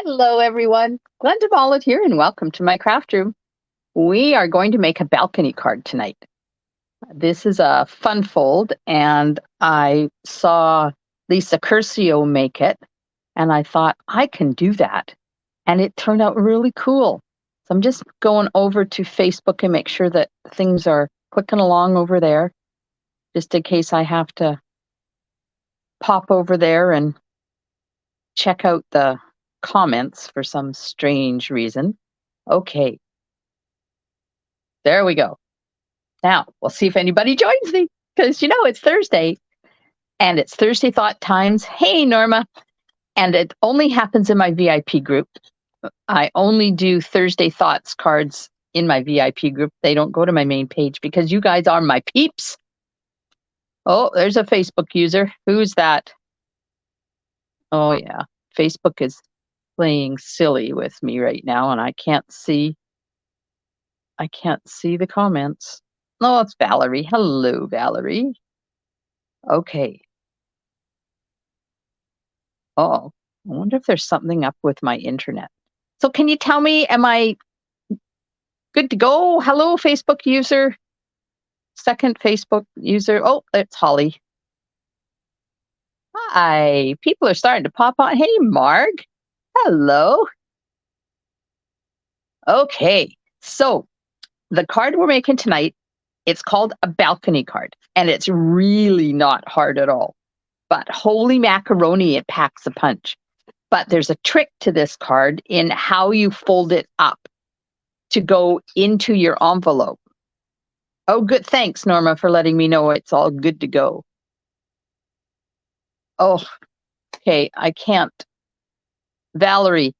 Hello, everyone. Glenda Mollet here, and welcome to my craft room. We are going to make a balcony card tonight. This is a fun fold, and I saw Lisa Curcio make it, and I thought, I can do that. And it turned out really cool. So I'm just going over to Facebook and make sure that things are clicking along over there, just in case I have to pop over there and check out the comments for some strange reason. Okay, there we go. Now we'll see if anybody joins me because it's Thursday and it's Thursday Thought Times. Hey, Norma. And it only happens in my VIP group. I only do Thursday Thoughts cards in my VIP group. They don't go to my main page because you guys are my peeps. Oh, there's a Facebook user. Who's that? Oh, yeah. Facebook is playing silly with me right now, and I can't see the comments. Oh, it's Valerie. Hello, Valerie. Okay. Oh, I wonder if there's something up with my internet. So can you tell me, am I good to go? Hello, Facebook user. Second Facebook user. Oh, it's Holly. Hi. People are starting to pop on. Hey, Marg. Hello. Okay. So the card we're making tonight, it's called a balcony card, and it's really not hard at all. But holy macaroni, it packs a punch. But there's a trick to this card in how you fold it up to go into your envelope. Oh, good. Thanks, Norma, for letting me know it's all good to go. Oh, okay. I can't. Valerie,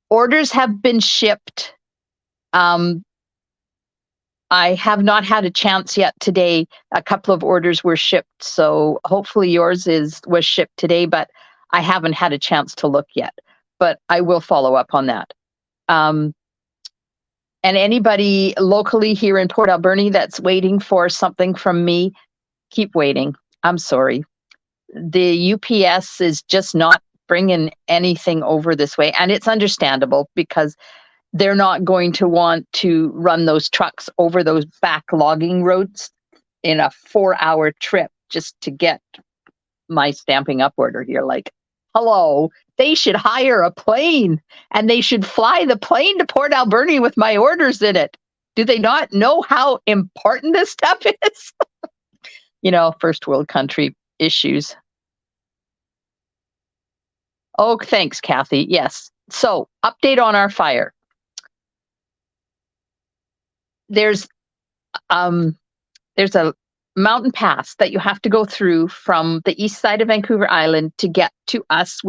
orders have been shipped. I have not had a chance yet today. A couple of orders were shipped, so hopefully yours was shipped today, but I haven't had a chance to look yet. But I will follow up on that. And anybody locally here in Port Alberni that's waiting for something from me, keep waiting. I'm sorry. The UPS is just not bringing anything over this way, and it's understandable because they're not going to want to run those trucks over those back logging roads in a 4-hour trip just to get my Stampin' Up order here. Like, hello, they should hire a plane and they should fly the plane to Port Alberni with my orders in it. Do they not know how important this stuff is? First world country issues. Oh, thanks, Kathy. Yes. So, update on our fire. There's a mountain pass that you have to go through from the east side of Vancouver Island to get to us,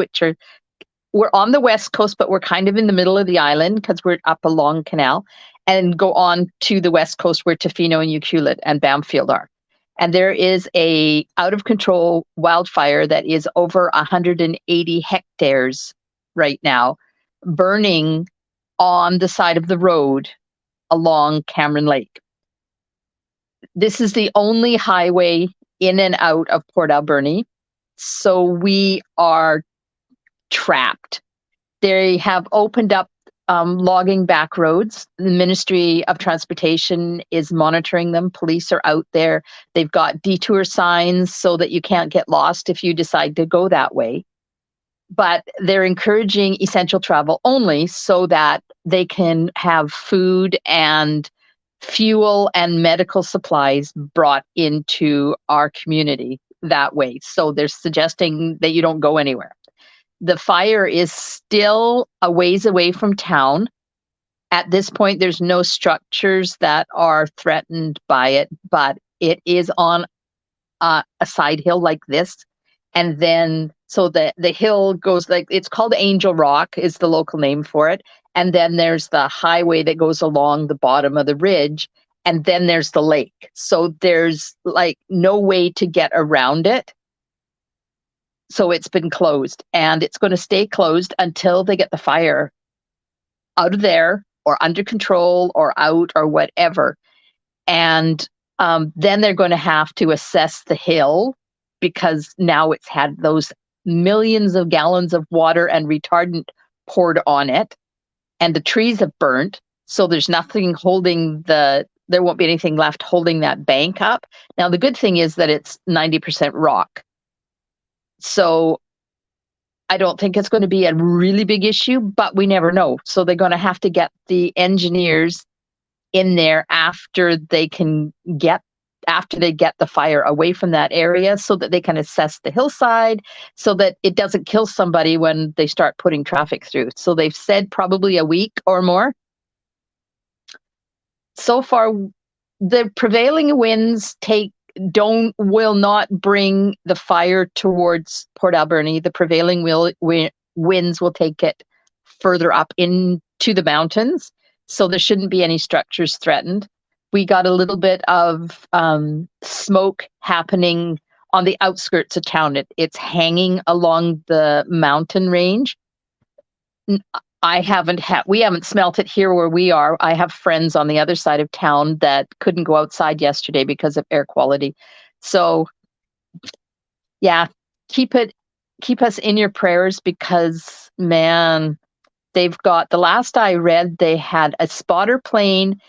we're on the west coast, but we're kind of in the middle of the island because we're up a long canal, and go on to the west coast where Tofino and Ucluelet and Bamfield are. And there is a out of control wildfire that is over 180 hectares right now, burning on the side of the road along Cameron Lake. This is the only highway in and out of Port Alberni, so we are trapped. They have opened up logging back roads. The Ministry of Transportation is monitoring them. Police are out there. They've got detour signs so that you can't get lost if you decide to go that way. But they're encouraging essential travel only so that they can have food and fuel and medical supplies brought into our community that way. So they're suggesting that you don't go anywhere. The fire is still a ways away from town. At this point, there's no structures that are threatened by it, but it is on a side hill like this. And then, so the hill goes it's called Angel Rock is the local name for it. And then there's the highway that goes along the bottom of the ridge. And then there's the lake. So there's no way to get around it. So it's been closed, and it's going to stay closed until they get the fire out of there or under control or out or whatever. And then they're going to have to assess the hill because now it's had those millions of gallons of water and retardant poured on it, and the trees have burnt. So there's nothing holding there won't be anything left holding that bank up. Now, the good thing is that it's 90% rock. So I don't think it's going to be a really big issue, but we never know. So they're going to have to get the engineers in there after they get the fire away from that area, so that they can assess the hillside, so that it doesn't kill somebody when they start putting traffic through. So they've said probably a week or more. So far, the prevailing winds will not bring the fire towards Port Alberni. The prevailing winds will take it further up into the mountains, so there shouldn't be any structures threatened. We got a little bit of smoke happening on the outskirts of town. It's hanging along the mountain range. We haven't smelt it here where we are. I have friends on the other side of town that couldn't go outside yesterday because of air quality. So yeah, keep us in your prayers, because man, the last I read, they had a spotter plane,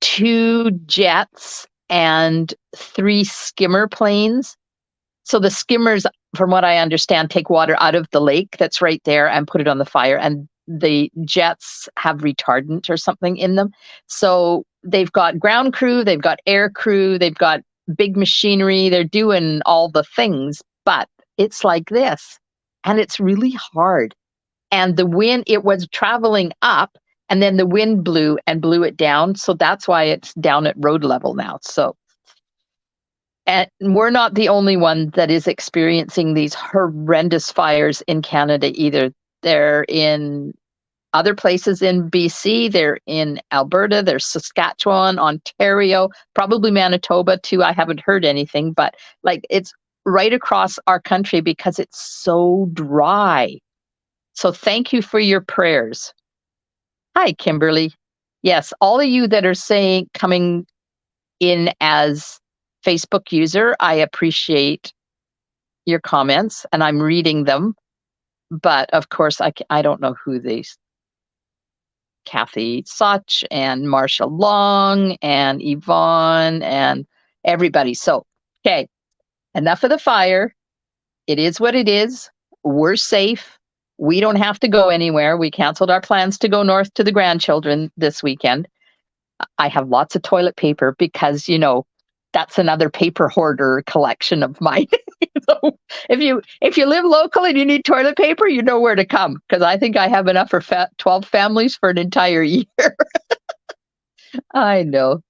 2 jets, and 3 skimmer planes. So the skimmers, from what I understand, take water out of the lake that's right there and put it on the fire. And the jets have retardant or something in them. So they've got ground crew, they've got air crew, they've got big machinery. They're doing all the things, but it's like this. And it's really hard. And the wind, it was traveling up, and then the wind blew it down. So that's why it's down at road level now. So, and we're not the only one that is experiencing these horrendous fires in Canada either. They're in other places in BC, they're in Alberta, there's Saskatchewan, Ontario, probably Manitoba too. I haven't heard anything, but like it's right across our country because it's so dry. So thank you for your prayers. Hi, Kimberly. Yes, all of you that are coming in as Facebook user, I appreciate your comments and I'm reading them. But of course, I don't know who these. Kathy Such and Marsha Long and Yvonne and everybody. So, okay, enough of the fire. It is what it is. We're safe. We don't have to go anywhere. We canceled our plans to go north to the grandchildren this weekend. I have lots of toilet paper because, that's another paper hoarder collection of mine. So if you live local and you need toilet paper, you know where to come, because I think I have enough for 12 families for an entire year. I know.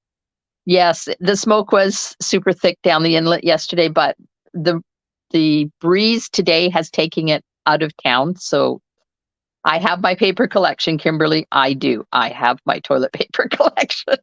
Yes, the smoke was super thick down the inlet yesterday, but the breeze today has taken it out of town. So I have my paper collection, Kimberly. I do. I have my toilet paper collection.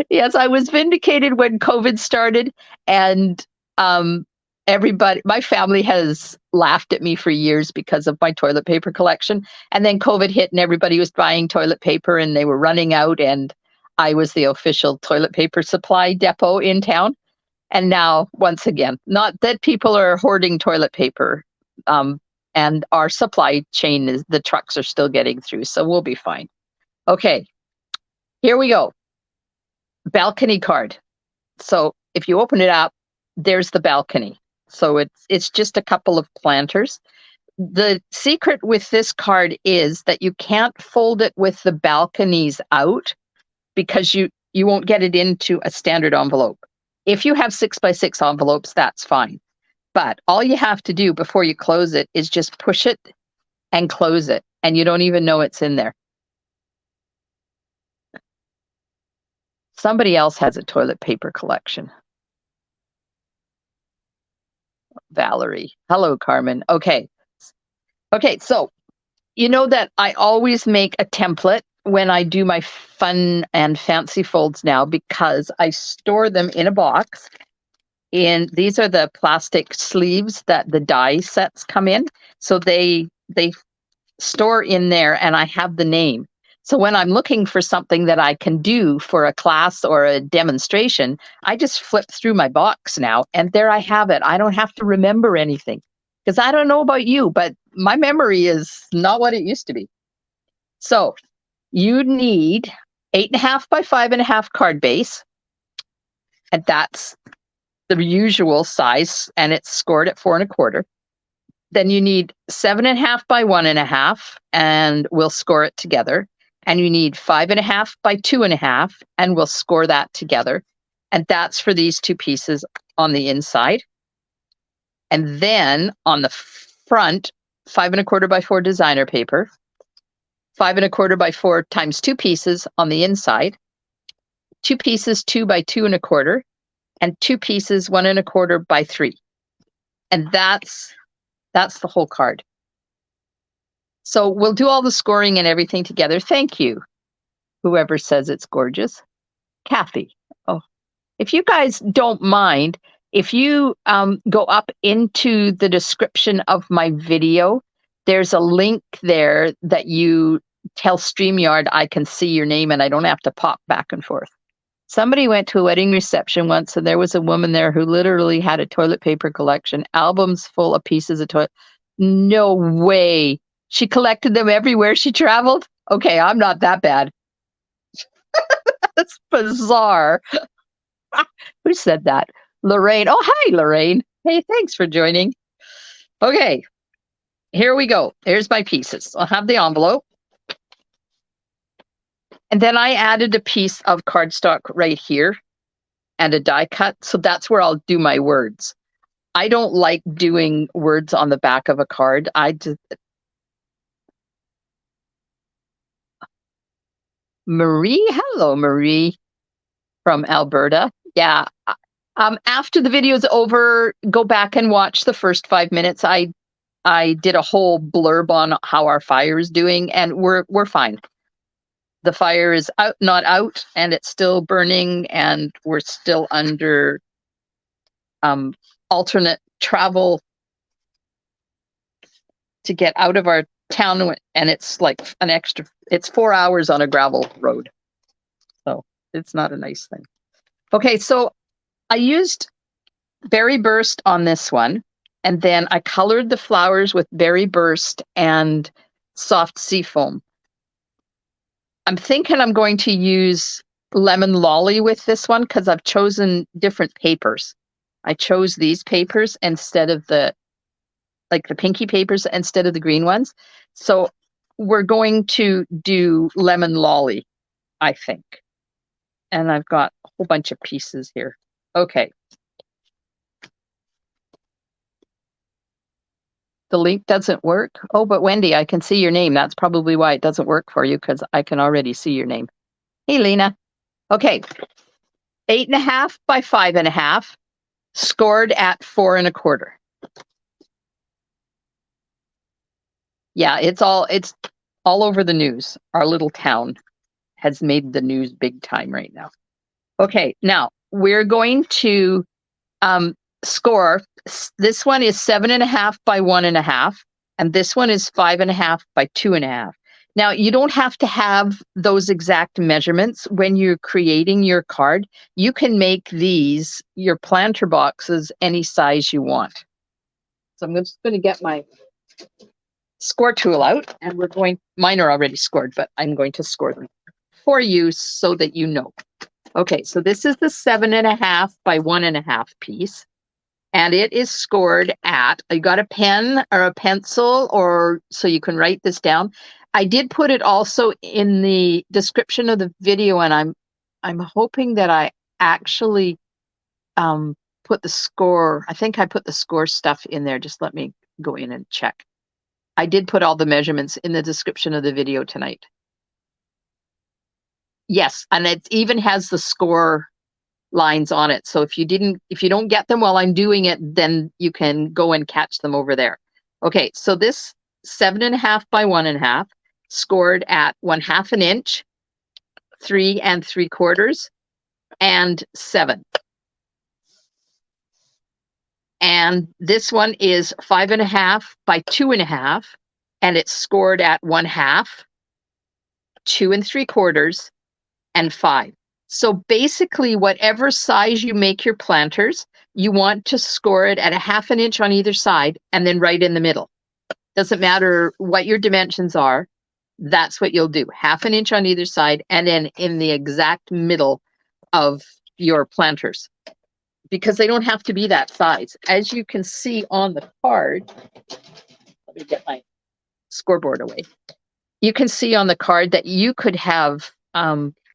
Yes, I was vindicated when COVID started, and my family has laughed at me for years because of my toilet paper collection. And then COVID hit and everybody was buying toilet paper and they were running out, and I was the official toilet paper supply depot in town. And now, once again, not that people are hoarding toilet paper, and our supply chain the trucks are still getting through, so we'll be fine. Okay, here we go. Balcony card. So if you open it up, there's the balcony. So it's just a couple of planters. The secret with this card is that you can't fold it with the balconies out, because you won't get it into a standard envelope. If you have 6x6 envelopes, that's fine. But all you have to do before you close it is just push it and close it, and you don't even know it's in there. Somebody else has a toilet paper collection. Valerie. Hello, Carmen. Okay, so you know that I always make a template when I do my fun and fancy folds now, because I store them in a box. These are the plastic sleeves that the die sets come in. So they store in there, and I have the name. So when I'm looking for something that I can do for a class or a demonstration, I just flip through my box now, and there I have it. I don't have to remember anything, because I don't know about you, but my memory is not what it used to be. So you need 8.5 by 5.5 card base, and that's the usual size, and it's scored at 4.25. Then you need 7.5 by 1.5, and we'll score it together. And you need 5.5 by 2.5, and we'll score that together. And that's for these two pieces on the inside. And then on the front, 5.25 by 4 designer paper, 5.25 by 4 times 2 pieces on the inside, 2 pieces 2 by 2.25, and 2 pieces 1.25 by 3. And that's the whole card. So we'll do all the scoring and everything together. Thank you, whoever says it's gorgeous. Kathy. Oh, if you guys don't mind, if you go up into the description of my video, there's a link there that you tell StreamYard I can see your name and I don't have to pop back and forth. Somebody went to a wedding reception once and there was a woman there who literally had a toilet paper collection, albums full of pieces of toilet. No way. She collected them everywhere she traveled? Okay, I'm not that bad. That's bizarre. Who said that? Lorraine. Oh, hi, Lorraine. Hey, thanks for joining. Okay, here we go. Here's my pieces. I'll have the envelope. And then I added a piece of cardstock right here and a die cut. So that's where I'll do my words. I don't like doing words on the back of a card. Marie, hello, Marie from Alberta. Yeah. After the video's over, go back and watch the first 5 minutes. I did a whole blurb on how our fire is doing, and we're fine. The fire is not out, and it's still burning, and we're still under alternate travel to get out of our town, and it's like it's 4 hours on a gravel road. So it's not a nice thing. Okay, so I used Berry Burst on this one, and then I colored the flowers with Berry Burst and Soft Seafoam. I'm thinking I'm going to use Lemon Lolly with this one because I've chosen different papers. I chose these papers instead of the pinky papers instead of the green ones. So we're going to do Lemon Lolly, I think. And I've got a whole bunch of pieces here. Okay. The link doesn't work. Oh, but Wendy, I can see your name. That's probably why it doesn't work for you, because I can already see your name. Hey, Lena. Okay. 8.5 by 5.5, scored at 4.25. Yeah, it's all over the news. Our little town has made the news big time right now. Okay, now we're going to score. This one is 7.5 by 1.5, and this one is 5.5 by 2.5. Now, you don't have to have those exact measurements when you're creating your card. You can make these, your planter boxes, any size you want. So I'm just going to get my score tool out, and mine are already scored, but I'm going to score them for you so that you know. Okay, so this is the 7.5 by 1.5 piece, and it is scored at, you got a pen or a pencil, or so you can write this down. I did put it also in the description of the video, and I'm hoping that I actually put the score. I think I put the score stuff in there. Just let me go in and check. I did put all the measurements in the description of the video tonight. Yes, and it even has the score lines on it. So if you don't get them while I'm doing it, then you can go and catch them over there. Okay, so this 7.5 by 1.5 scored at 1/2 an inch, 3 3/4, and 7. And this one is 5.5 by 2.5, and it's scored at 1/2, 2 3/4, and 5. So basically, whatever size you make your planters, you want to score it at 1/2 an inch on either side, and then right in the middle. Doesn't matter what your dimensions are. That's what you'll do. 1/2 inch on either side, and then in the exact middle of your planters, because they don't have to be that size. As you can see on the card, let me get my scoreboard away. You can see on the card that you could have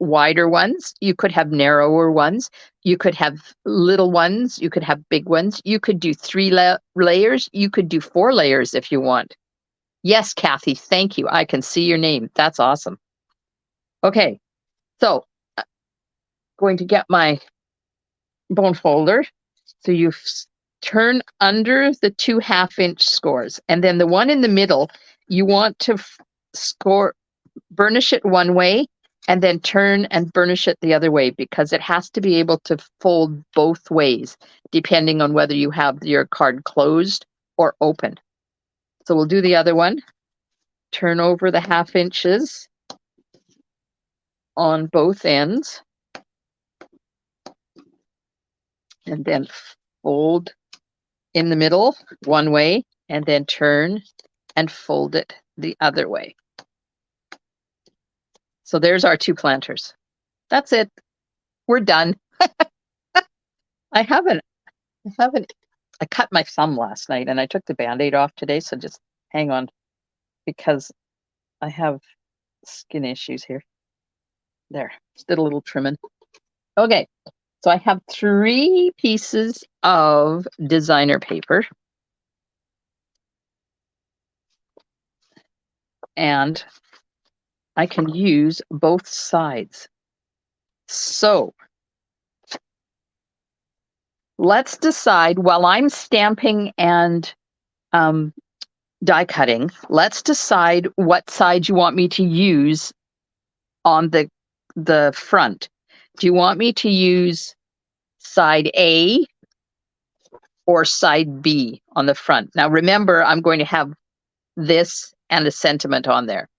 wider ones, you could have narrower ones, you could have little ones, you could have big ones, you could do 3 layers, you could do 4 layers if you want. Yes, Kathy, thank you. I can see your name. That's awesome. Okay, so going to get my bone folder. So you turn under the 2 1/2-inch scores, and then the one in the middle, you want to burnish it one way, and then turn and burnish it the other way, because it has to be able to fold both ways, depending on whether you have your card closed or open. So we'll do the other one. Turn over the 1/2 inches on both ends, and then fold in the middle one way, and then turn and fold it the other way. So there's our 2 planters. That's it. We're done. I cut my thumb last night and I took the Band-Aid off today, so just hang on, because I have skin issues here. There, just did a little trimming. Okay, so I have 3 pieces of designer paper. And I can use both sides. So let's decide, while I'm stamping and die cutting, let's decide what side you want me to use on the front. Do you want me to use side A or side B on the front? Now remember, I'm going to have this and a sentiment on there.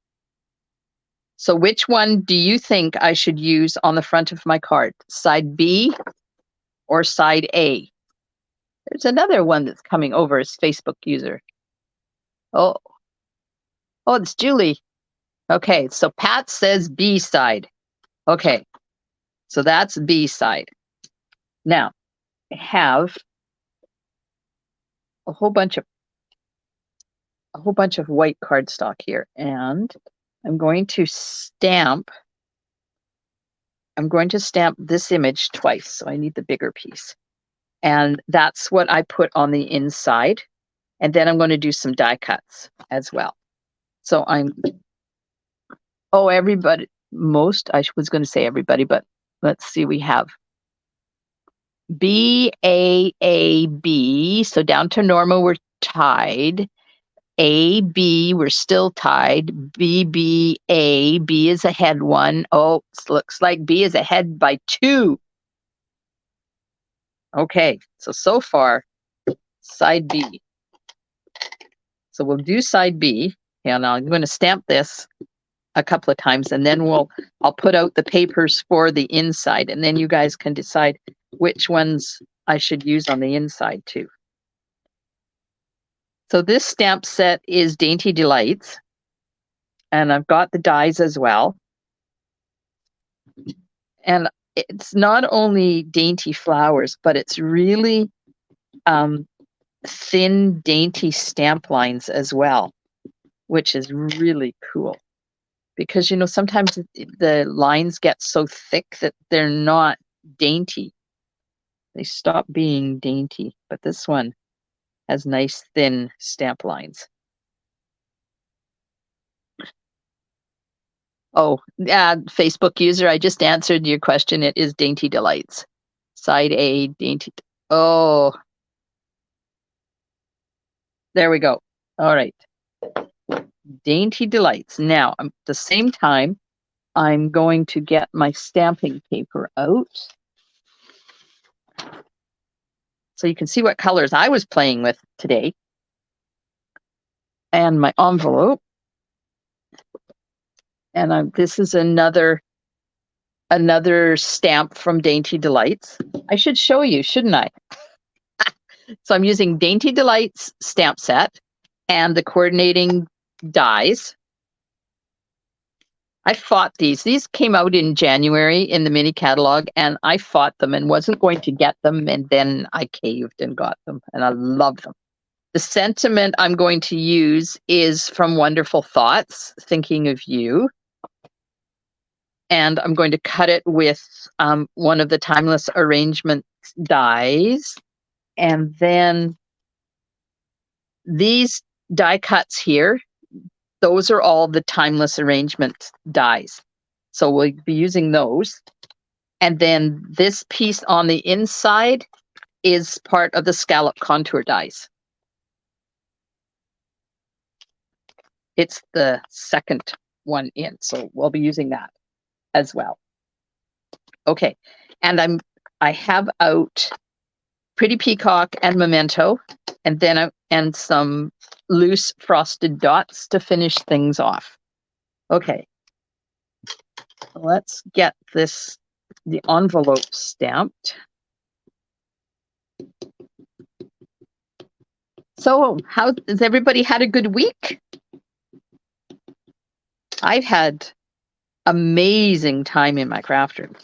So which one do you think I should use on the front of my card? Side B or side A? There's another one that's coming over as Facebook user. Oh, it's Julie. Okay, so Pat says B side. Okay, so that's B side. Now, I have a whole bunch of white cardstock here, and I'm going to stamp this image twice, so I need the bigger piece. And that's what I put on the inside. And then I'm going to do some die cuts as well. So I was going to say everybody, but let's see, we have B, A, A, B. So down to Norma, we're tied. A, B, we're still tied. B, B, A. B is ahead 1. Oh, looks like B is ahead by 2. Okay, so far, side B. So we'll do side B, and I'm going to stamp this a couple of times, and then I'll put out the papers for the inside, and then you guys can decide which ones I should use on the inside too. So this stamp set is Dainty Delights, and I've got the dies as well. And it's not only dainty flowers, but it's really thin, dainty stamp lines as well, which is really cool. Because, sometimes the lines get so thick that they're not dainty. They stop being dainty, but this one has nice, thin stamp lines. Oh, yeah, Facebook user, I just answered your question. It is Dainty Delights. Side A, Dainty. Oh, there we go. All right. Dainty Delights. Now, at the same time, I'm going to get my stamping paper out, so you can see what colors I was playing with today. And my envelope. And this is another stamp from Dainty Delights. I should show you, shouldn't I? So I'm using Dainty Delights stamp set, and the coordinating dies. I fought these. These came out in January in the mini catalog, and I fought them and wasn't going to get them, and then I caved and got them, and I love them. The sentiment I'm going to use is from Wonderful Thoughts, Thinking of You. And I'm going to cut it with one of the Timeless Arrangement dies. And then these die cuts here, those are all the Timeless Arrangement dies. So we'll be using those. And then this piece on the inside is part of the Scallop Contour dies. It's the second one in, so we'll be using that as well. Okay, and I have out Pretty Peacock and Memento, and then and some loose frosted dots to finish things off. Okay, let's get the envelope stamped. So, how has everybody had a good week? I've had amazing time in my craft room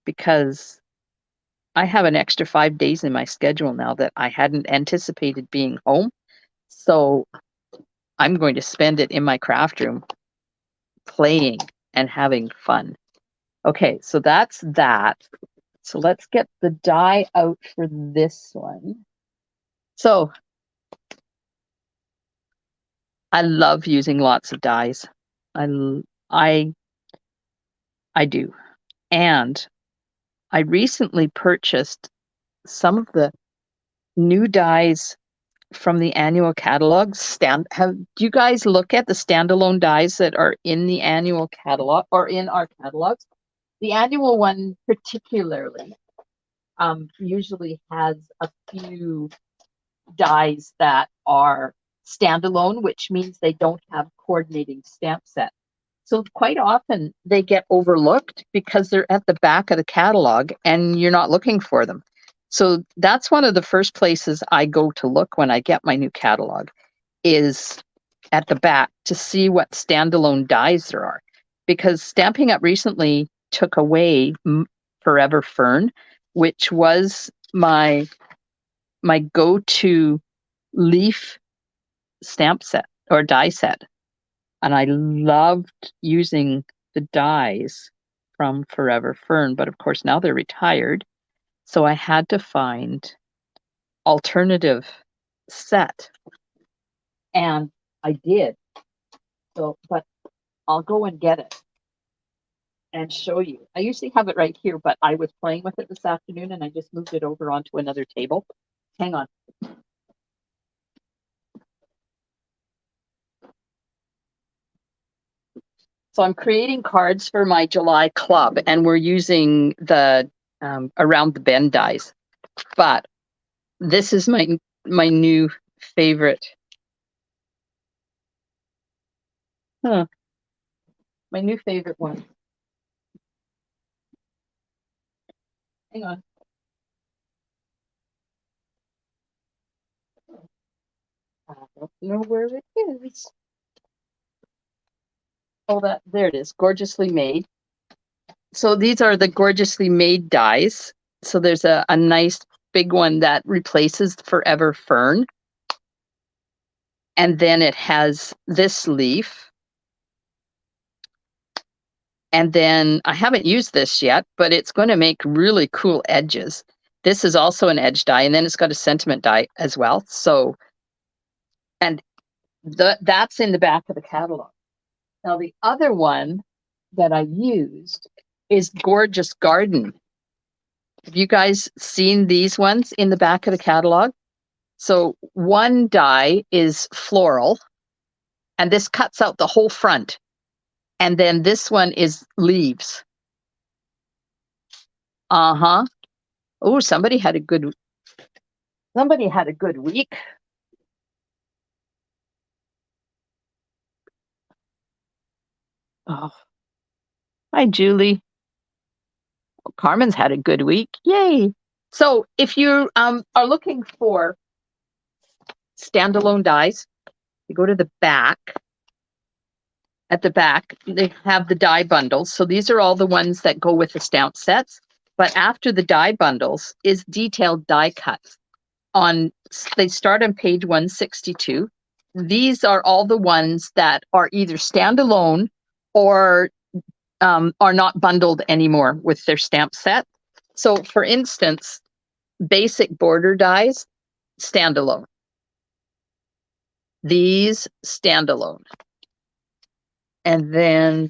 because I have an extra 5 days in my schedule now that I hadn't anticipated being home. So I'm going to spend it in my craft room playing and having fun. Okay, so that's that. So let's get the die out for this one. So I love using lots of dies. I do. And I recently purchased some of the new dies from the annual catalog. Do you guys look at the standalone dies that are in the annual catalog or in our catalogs? The annual one particularly usually has a few dies that are standalone, which means they don't have coordinating stamp set. So quite often they get overlooked because they're at the back of the catalog and you're not looking for them. So that's one of the first places I go to look when I get my new catalog, is at the back to see what standalone dies there are. Because Stamping Up recently took away Forever Fern, which was my go-to leaf stamp set or die set. And I loved using the dies from Forever Fern, but of course now they're retired. So I had to find alternative set. And I did. So, but I'll go and get it and show you. I usually have it right here, but I was playing with it this afternoon and I just moved it over onto another table. Hang on. So I'm creating cards for my July club, and we're using the Around the Bend dies. But this is my new favorite. My new favorite one. Hang on. I don't know where it is. Oh, there it is. Gorgeously Made. So these are the Gorgeously Made dies. So there's a nice big one that replaces Forever Fern. And then it has this leaf. And then I haven't used this yet, but it's going to make really cool edges. This is also an edge die, and then it's got a sentiment die as well. So, and that's in the back of the catalog. Now, the other one that I used is Gorgeous Garden. Have you guys seen these ones in the back of the catalog? So one die is floral, and this cuts out the whole front. And then this one is leaves. Uh-huh. Oh, somebody had a good week. Oh. Hi, Julie. Carmen's had a good week. Yay. So if you are looking for standalone dies, You go to the back. At the back, they have the die bundles. So these are all the ones that go with the stamp sets. But after the die bundles is detailed die cuts. They start on page 162. These are all the ones that are either standalone or are not bundled anymore with their stamp set. So for instance, basic border dies, standalone. These standalone. And then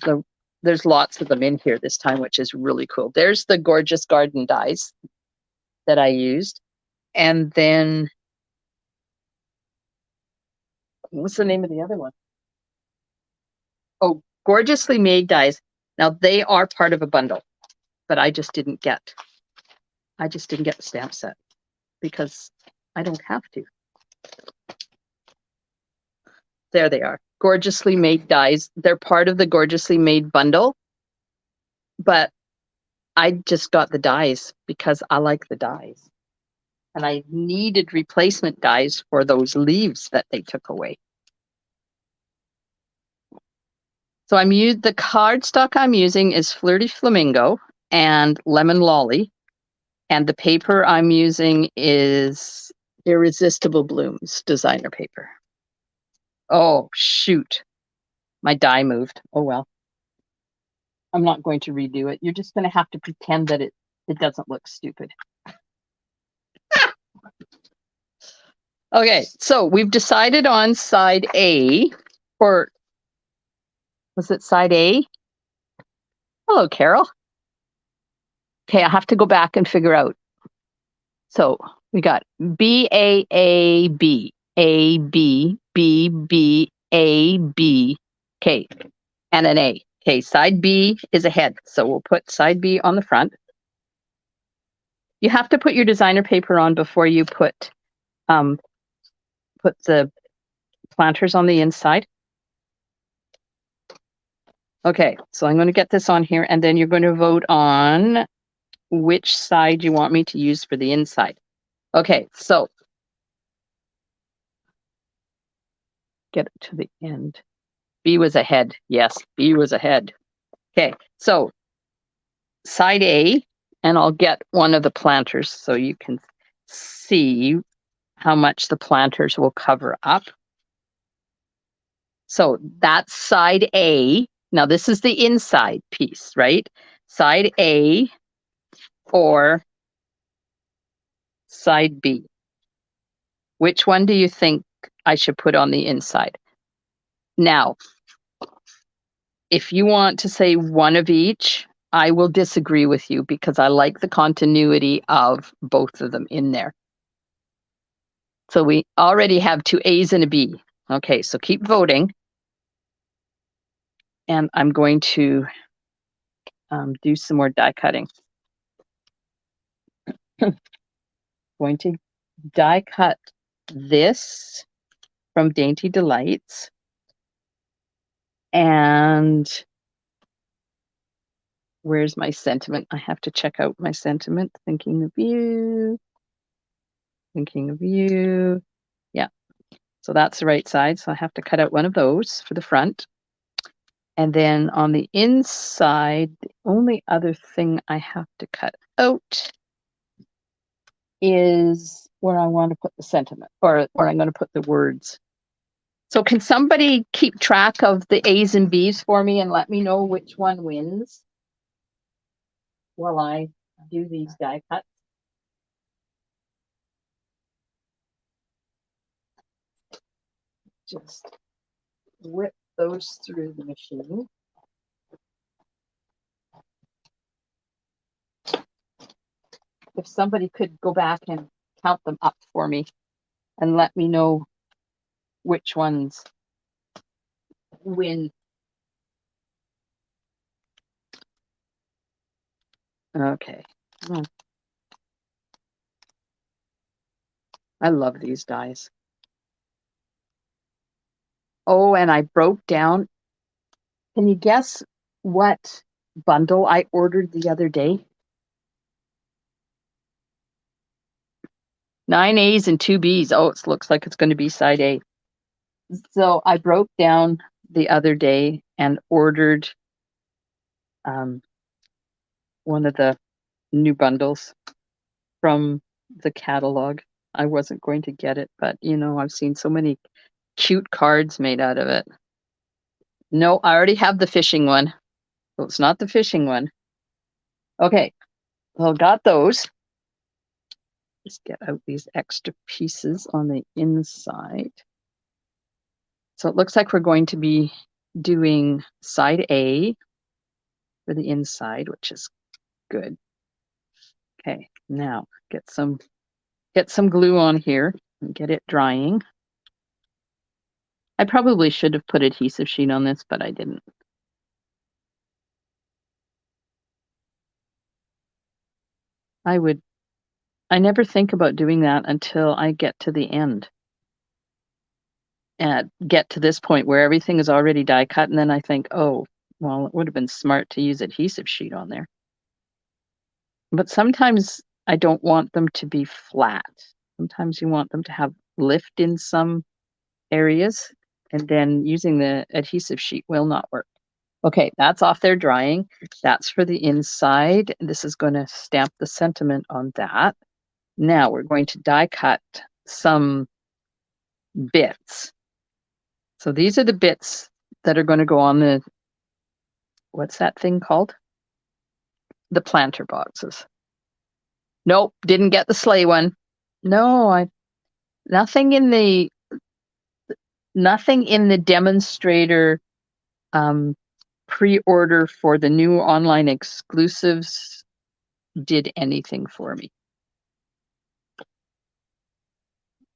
there's lots of them in here this time, which is really cool. There's the gorgeous garden dies that I used. And then, what's the name of the other one? Oh, gorgeously made dies. Now they are part of a bundle, but I just didn't get the stamp set because I don't have to. There they are. Gorgeously made dies. They're part of the gorgeously made bundle, but I just got the dies because I like the dies. And I needed replacement dies for those leaves that they took away. So the cardstock I'm using is Flirty Flamingo and Lemon Lolly. And the paper I'm using is Irresistible Blooms designer paper. Oh, shoot. My die moved. Oh, well. I'm not going to redo it. You're just going to have to pretend that it doesn't look stupid. Okay, so we've decided on side A for, was it side A? Hello, Carol. Okay, I have to go back and figure out. So we got B, A, A, B, A, B, B, B, A, B, okay, and an A. Okay, side B is a head, so we'll put side B on the front. You have to put your designer paper on before you put the planters on the inside. Okay, so I'm going to get this on here, and then you're going to vote on which side you want me to use for the inside. Okay, so get it to the end. B was ahead. Yes, B was ahead. Okay, so side A, and I'll get one of the planters so you can see how much the planters will cover up. So that's side A. Now this is the inside piece, right? Side A or side B. Which one do you think I should put on the inside? Now, if you want to say one of each, I will disagree with you because I like the continuity of both of them in there. So we already have two A's and a B. Okay, so keep voting. And I'm going to do some more die cutting. Going to die cut this from Dainty Delights. And where's my sentiment? I have to check out my sentiment. Thinking of you. Thinking of you. Yeah. So that's the right side. So I have to cut out one of those for the front. And then on the inside, the only other thing I have to cut out is where I want to put the sentiment, or where I'm going to put the words. So can somebody keep track of the A's and B's for me and let me know which one wins while I do these die cuts? Just whip those through the machine. If somebody could go back and count them up for me and let me know which ones win. Okay. I love these dies. Oh, and I broke down. Can you guess what bundle I ordered the other day? 9 A's and 2 B's. Oh, it looks like it's going to be side A. So I broke down the other day and ordered one of the new bundles from the catalog. I wasn't going to get it, but I've seen so many cute cards made out of it. No, I already have the fishing one. So it's not the fishing one. Okay, well, got those. Just get out these extra pieces on the inside. So it looks like we're going to be doing side A for the inside, which is good. Okay, now get some glue on here and get it drying. I probably should have put adhesive sheet on this, but I didn't. I never think about doing that until I get to the end and get to this point where everything is already die cut, and then I think, oh, well, it would have been smart to use adhesive sheet on there. But sometimes I don't want them to be flat. Sometimes you want them to have lift in some areas, and then using the adhesive sheet will not work. Okay, that's off there drying. That's for the inside. This is going to stamp the sentiment on that. Now we're going to die cut some bits. So these are the bits that are going to go on the, what's that thing called? The planter boxes. Nope, didn't get the sleigh one. No, nothing in the demonstrator pre-order for the new online exclusives did anything for me.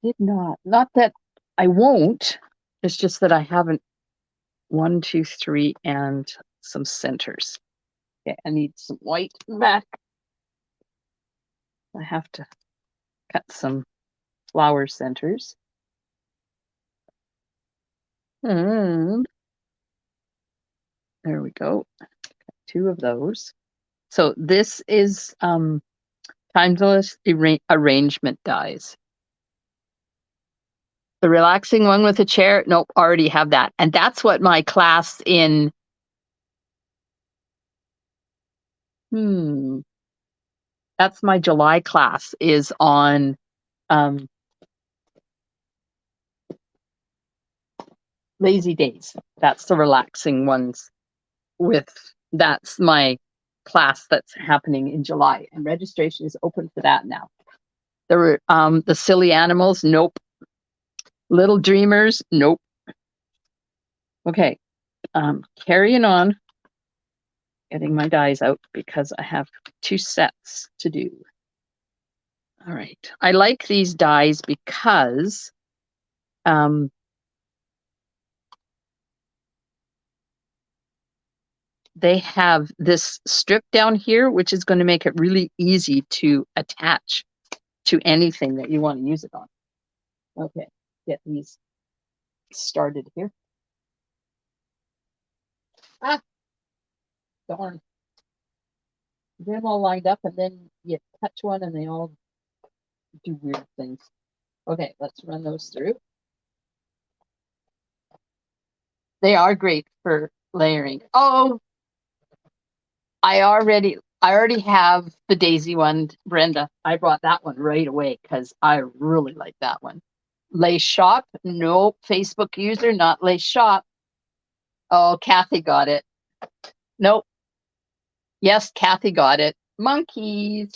Did not. Not that I won't. It's just that I haven't. 1, 2, 3, and some centers. Okay, I need some white back. I have to cut some flower centers. And there we go. 2 of those. So this is timeless arrangement dies. The relaxing one with a chair, nope, already have that. And that's what my class in that's my July class is on lazy days. That's the relaxing ones that's my class that's happening in July, and registration is open for that now. The silly animals, nope. Little dreamers, nope. Okay, carrying on, getting my dies out because I have 2 sets to do. All right, I like these dies because they have this strip down here, which is going to make it really easy to attach to anything that you want to use it on. Okay, get these started here. Ah, darn. Get them all lined up, and then you touch one and they all do weird things. Okay, let's run those through. They are great for layering. Oh, I already have the daisy one, Brenda. I brought that one right away because I really like that one. Lace Shop, nope. Facebook user, not Lace Shop. Oh, Kathy got it. Nope. Yes, Kathy got it. Monkeys.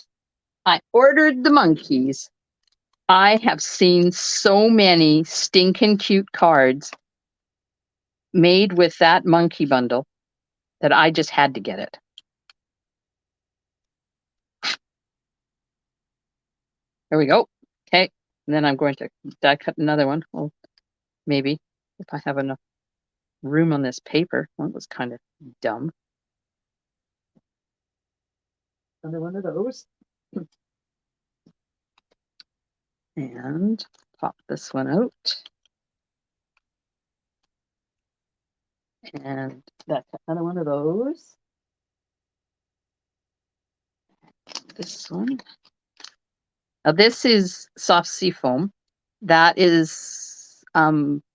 I ordered the monkeys. I have seen so many stinking cute cards made with that monkey bundle that I just had to get it. There we go. Okay. And then I'm going to die cut another one. Well, maybe if I have enough room on this paper. That was kind of dumb. Another one of those. And pop this one out. And that's another one of those. This one. Now this is soft sea foam. That is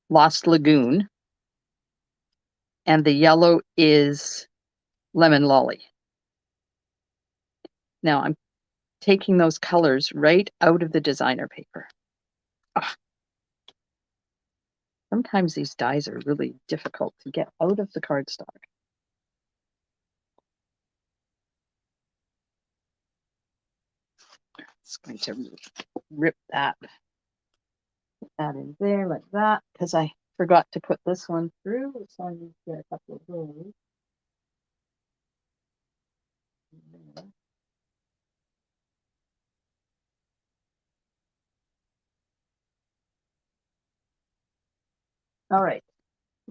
Lost Lagoon. And the yellow is Lemon Lolly. Now I'm taking those colors right out of the designer paper. Sometimes these dies are really difficult to get out of the cardstock. It's going to rip that. Put that in there like that, because I forgot to put this one through, so I need to get a couple of those. All right,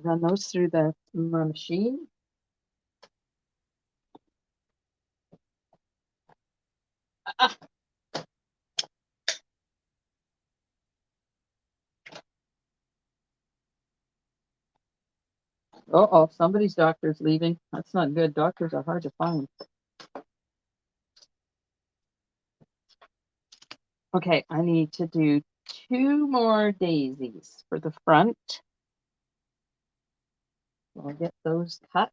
run those through the machine. Uh-oh, somebody's doctor's leaving. That's not good. Doctors are hard to find. Okay, I need to do 2 more daisies for the front. I'll get those cut.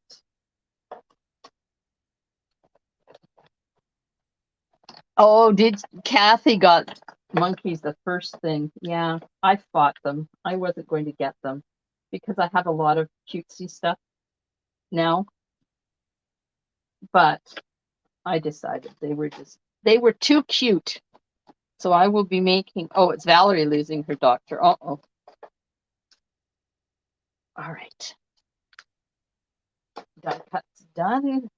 Oh, did Kathy got monkeys the first thing? Yeah, I fought them. I wasn't going to get them because I have a lot of cutesy stuff now. But I decided they were too cute. So I will be making, oh, it's Valerie losing her doctor. Uh-oh. All right. Die cut's done.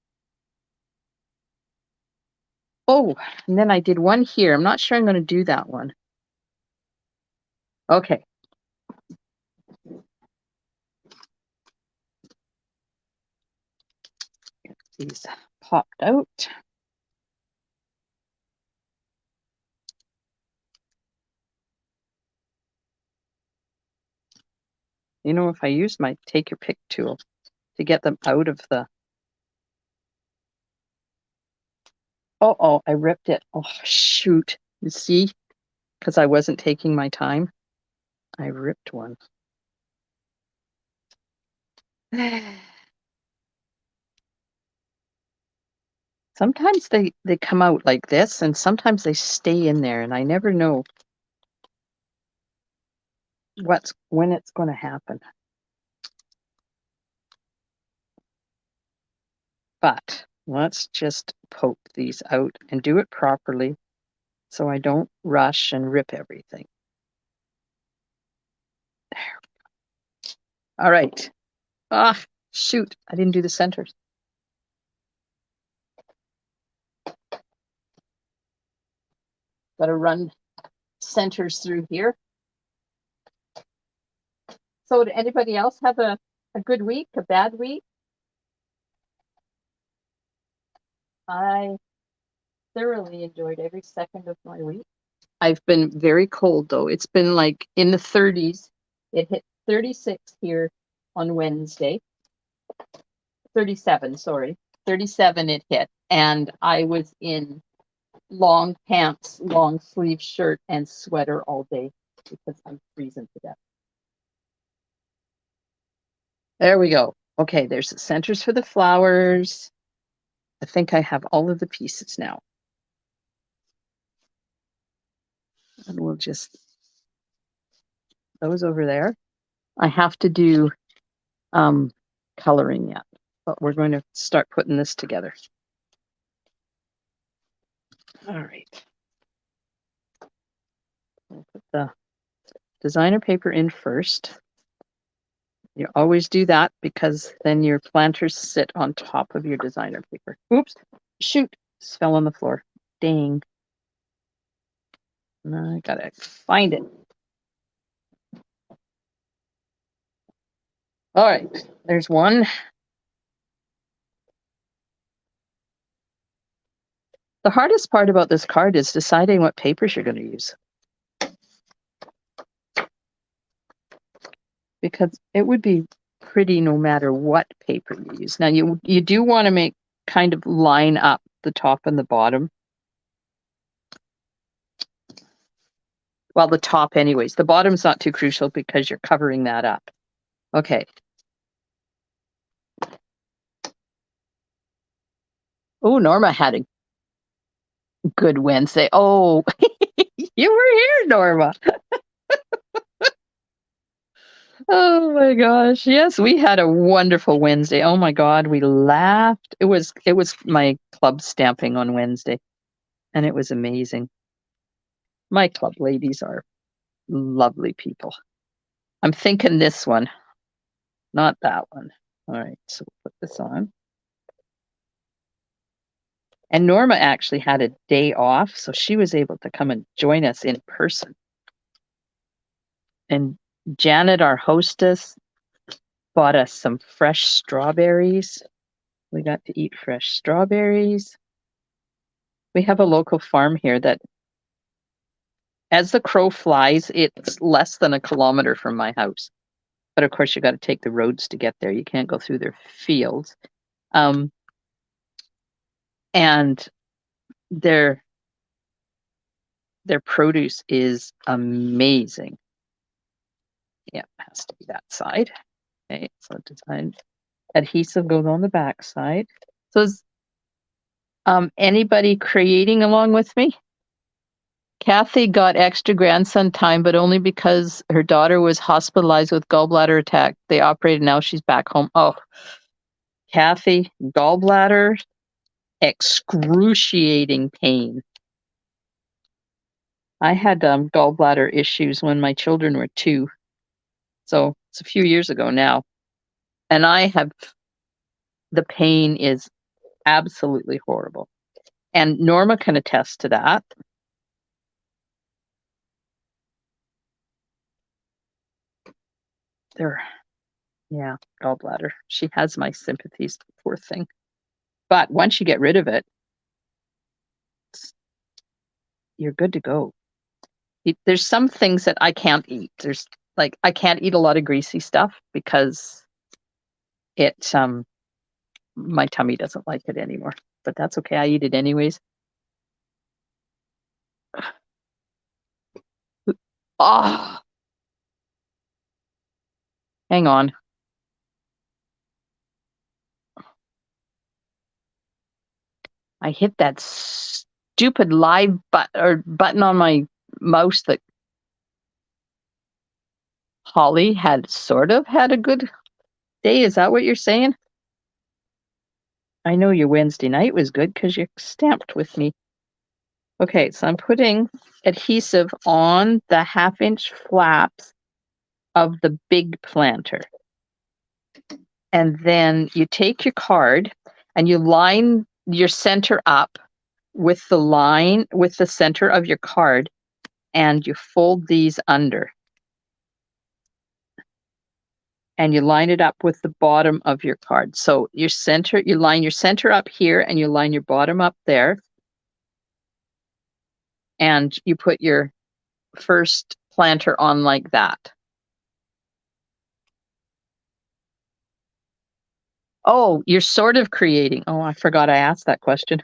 Oh, and then I did one here. I'm not sure I'm going to do that one. Okay. Get these popped out. You know, if I use my take your pick tool to get them out of the... Uh-oh, I ripped it. Oh, shoot. You see? Because I wasn't taking my time. I ripped one. Sometimes they come out like this, and sometimes they stay in there, and I never know when it's going to happen. But let's just poke these out and do it properly so I don't rush and rip everything. There we go. All right. Ah, shoot, I didn't do the centers. Got to run centers through here. So did anybody else have a good week, a bad week? I thoroughly enjoyed every second of my week. I've been very cold though. It's been like in the 30s. It hit 36 here on Wednesday. 37, sorry. 37 it hit. And I was in long pants, long sleeve shirt, and sweater all day because I'm freezing to death. There we go. Okay, there's the centers for the flowers. I think I have all of the pieces now. And we'll just those over there. I have to do coloring yet, but we're going to start putting this together. All right. I'll put the designer paper in first. You always do that because then your planters sit on top of your designer paper. Oops, shoot, this fell on the floor. Dang. I gotta find it. All right, there's one. The hardest part about this card is deciding what papers you're going to use. Because it would be pretty no matter what paper you use. Now, you do want to make kind of line up the top and the bottom. Well, the top anyways. The bottom's not too crucial because you're covering that up. Okay. Oh, Norma had a good Wednesday. Oh, you were here, Norma. Oh my gosh. Yes, we had a wonderful Wednesday. Oh my God, we laughed. It was my club stamping on Wednesday, and it was amazing. My club ladies are lovely people. I'm thinking this one, not that one. All right, so we'll put this on. And Norma actually had a day off, so she was able to come and join us in person. And Janet, our hostess, bought us some fresh strawberries. We got to eat fresh strawberries. We have a local farm here that, as the crow flies, it's less than a kilometer from my house. But of course, you got to take the roads to get there. You can't go through their fields. And their produce is amazing. Yeah, it has to be that side. Okay, so design adhesive goes on the back side. So is anybody creating along with me? Kathy got extra grandson time, but only because her daughter was hospitalized with gallbladder attack. They operated, now she's back home. Oh, Kathy, gallbladder, excruciating pain. I had gallbladder issues when my children were 2. So it's a few years ago now. And the pain is absolutely horrible. And Norma can attest to that. Yeah, gallbladder. She has my sympathies, poor thing. But once you get rid of it, you're good to go. There's some things that I can't eat. I can't eat a lot of greasy stuff because my tummy doesn't like it anymore. But that's okay. I eat it anyways. Oh, hang on. I hit that stupid live button on my mouse that Holly had sort of had a good day. Is that what you're saying? I know your Wednesday night was good because you stamped with me. Okay, so I'm putting adhesive on the 1/2-inch flaps of the big planter. And then you take your card and you line your center up with the center of your card, and you fold these under. And you line it up with the bottom of your card. So you line your center up here and you line your bottom up there. And you put your first planter on like that. Oh, you're sort of creating. Oh, I forgot I asked that question.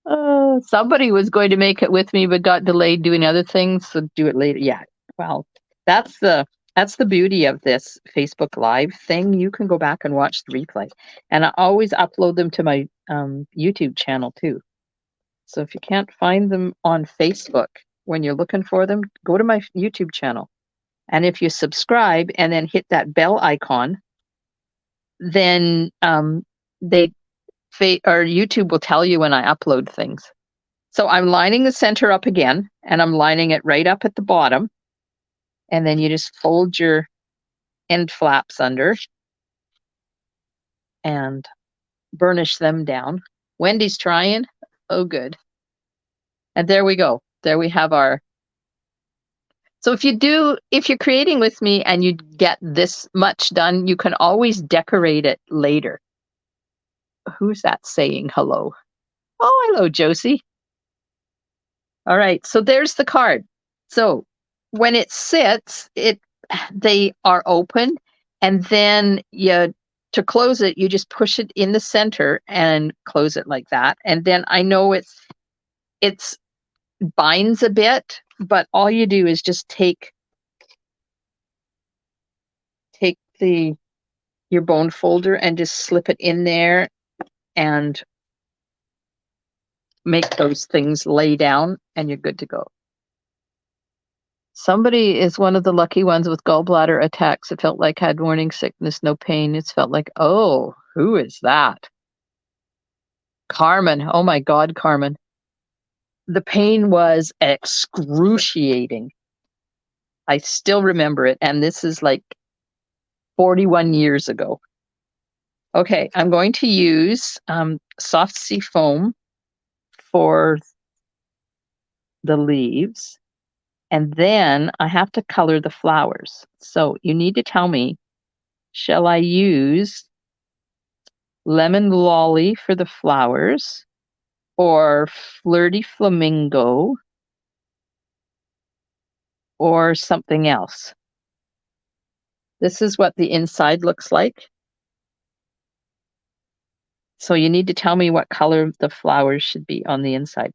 Oh, somebody was going to make it with me, but got delayed doing other things, so do it later. Yeah, well, that's the beauty of this Facebook Live thing. You can go back and watch the replay, and I always upload them to my YouTube channel too. So if you can't find them on Facebook when you're looking for them, go to my YouTube channel, and if you subscribe and then hit that bell icon, then YouTube will tell you when I upload things. So I'm lining the center up again, and I'm lining it right up at the bottom. And then you just fold your end flaps under and burnish them down. Wendy's trying. Oh, good. And there we go. There we have our. So if you're creating with me and you get this much done, you can always decorate it later. Who's that saying hello? Oh, hello, Josie. All right, so there's the card. So when it sits, they are open, and then to close it, you just push it in the center and close it like that. And then I know it's binds a bit, but all you do is just take your bone folder and just slip it in there and make those things lay down, and you're good to go. Somebody is one of the lucky ones with gallbladder attacks. It felt like had morning sickness, no pain. It's felt like, oh, who is that? Carmen. Oh my God, Carmen. The pain was excruciating. I still remember it. And this is like 41 years ago. Okay, I'm going to use soft sea foam for the leaves. And then I have to color the flowers. So you need to tell me, shall I use lemon lolly for the flowers or flirty flamingo or something else? This is what the inside looks like. So you need to tell me what color the flowers should be on the inside.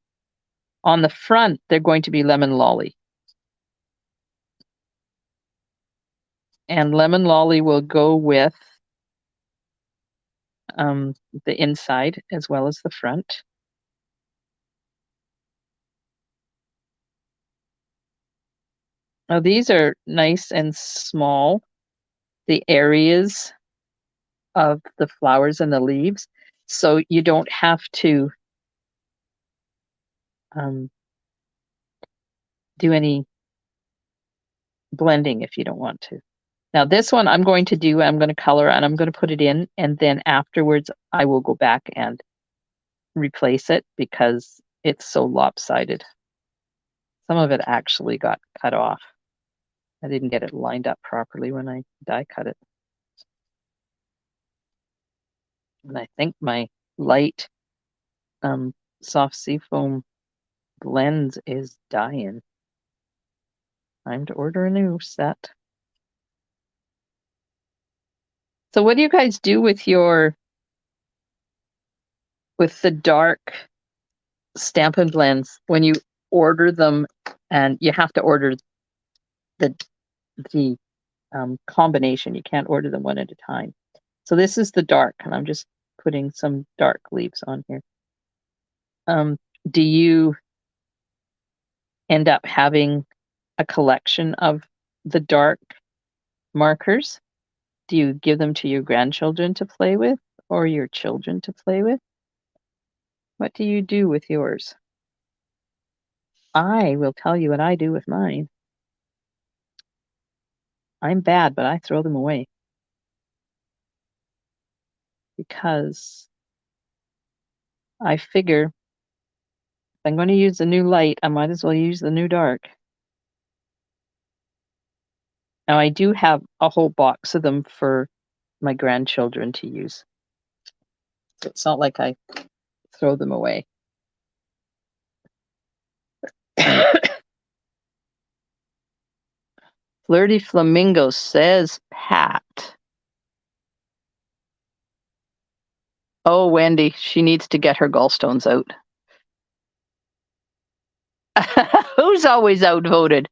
On the front, they're going to be lemon lolly. And lemon lolly will go with the inside as well as the front. Now these are nice and small, the areas of the flowers and the leaves, so you don't have to do any blending if you don't want to. Now this one I'm going to color and I'm going to put it in, and then afterwards I will go back and replace it because it's so lopsided. Some of it actually got cut off. I didn't get it lined up properly when I die cut it. And I think my light soft seafoam blends is dying. Time to order a new set. So what do you guys do with the dark Stampin' Blends when you order them, and you have to order the combination? You can't order them one at a time. So this is the dark, and I'm just putting some dark leaves on here. Do you end up having a collection of the dark markers? Do you give them to your grandchildren to play with or your children to play with? What do you do with yours? I will tell you what I do with mine. I'm bad, but I throw them away. Because I figure if I'm going to use the new light, I might as well use the new dark. Now I do have a whole box of them for my grandchildren to use. So it's not like I throw them away. Flirty Flamingo says Pat. Oh, Wendy, she needs to get her gallstones out. Who's always outvoted?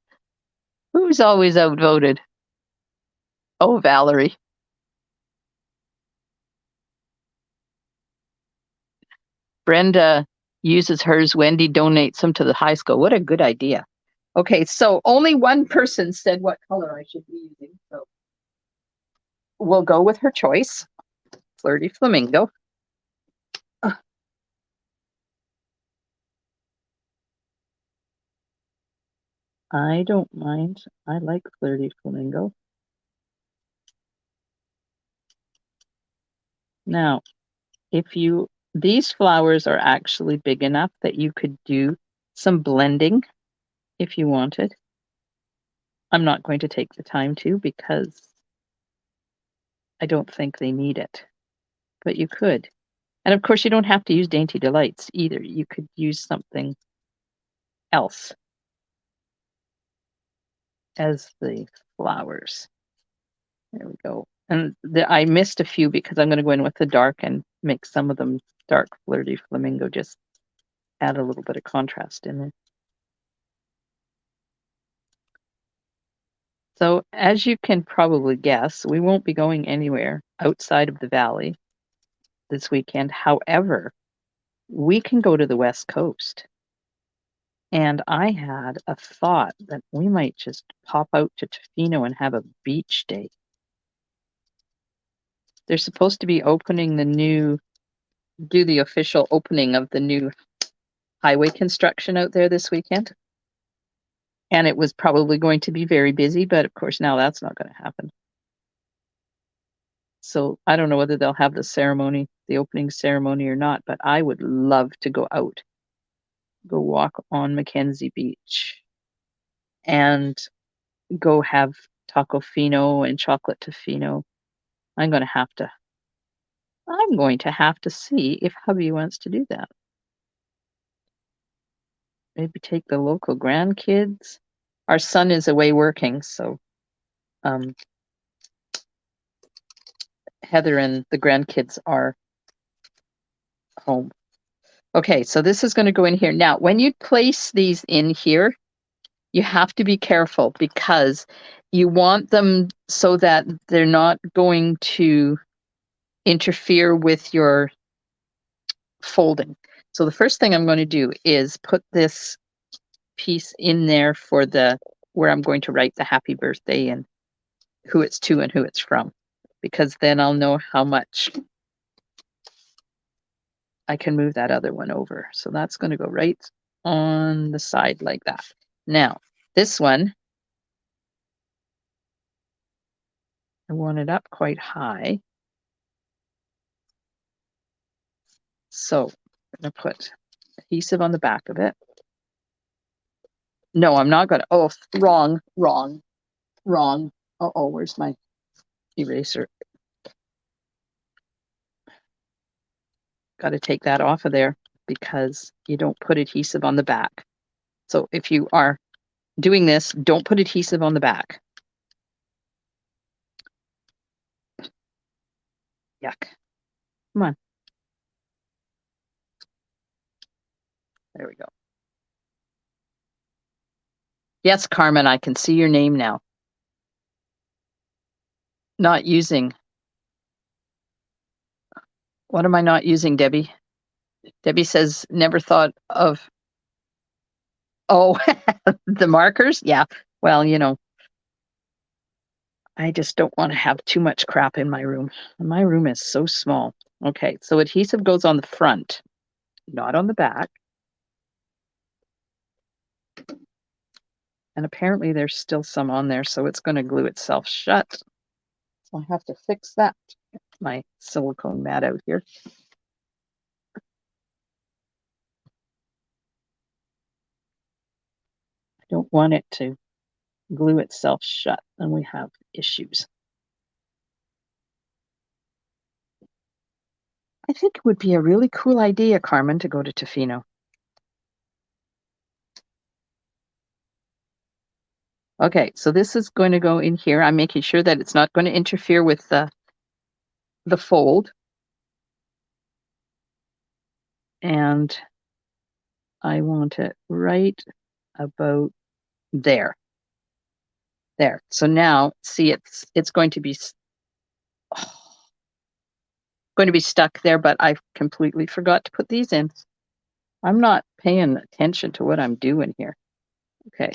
Who's always outvoted? Oh, Valerie. Brenda uses hers. Wendy donates them to the high school. What a good idea. Okay, so only one person said what color I should be using. So we'll go with her choice, Flirty Flamingo. I don't mind. I like Flirty Flamingo. Now, these flowers are actually big enough that you could do some blending if you wanted. I'm not going to take the time to because I don't think they need it, but you could. And of course, you don't have to use Dainty Delights either. You could use something else as the flowers. There we go. And I missed a few because I'm going to go in with the dark and make some of them dark Flirty Flamingo, just add a little bit of contrast in there. So as you can probably guess, we won't be going anywhere outside of the valley this weekend. However, we can go to the West Coast. And I had a thought that we might just pop out to Tofino and have a beach day. They're supposed to be opening do the official opening of the new highway construction out there this weekend. And it was probably going to be very busy, but of course now that's not going to happen. So I don't know whether they'll have the opening ceremony or not, but I would love to go out, go walk on Mackenzie Beach and go have taco fino and chocolate tofino. I'm going to have to see if hubby wants to do that. Maybe take the local grandkids. Our son is away working, so Heather and the grandkids are home. Okay, so this is going to go in here. Now, when you place these in here, you have to be careful because you want them so that they're not going to interfere with your folding. So the first thing I'm going to do is put this piece in there for where I'm going to write the happy birthday and who it's to and who it's from, because then I'll know how much I can move that other one over. So that's going to go right on the side like that. Now, this one, I want it up quite high. So I'm going to put adhesive on the back of it. No, I'm not going to. Oh, wrong. Uh-oh, where's my eraser? Got to take that off of there because you don't put adhesive on the back. So if you are doing this, don't put adhesive on the back. Yuck. Come on. There we go. Yes, Carmen, I can see your name now. Not using. What am I not using, Debbie? Debbie says never thought of. Oh, the markers? Yeah. Well, I just don't want to have too much crap in my room. My room is so small. Okay, so adhesive goes on the front, not on the back. And apparently there's still some on there, so it's going to glue itself shut. So I have to fix that. Get my silicone mat out here. I don't want it to glue itself shut, and we have issues. I think it would be a really cool idea, Carmen, to go to Tofino. Okay, so this is going to go in here. I'm making sure that it's not going to interfere with the fold. And I want it right about there. There. So now, see, it's going to be stuck there, but I completely forgot to put these in. I'm not paying attention to what I'm doing here. Okay.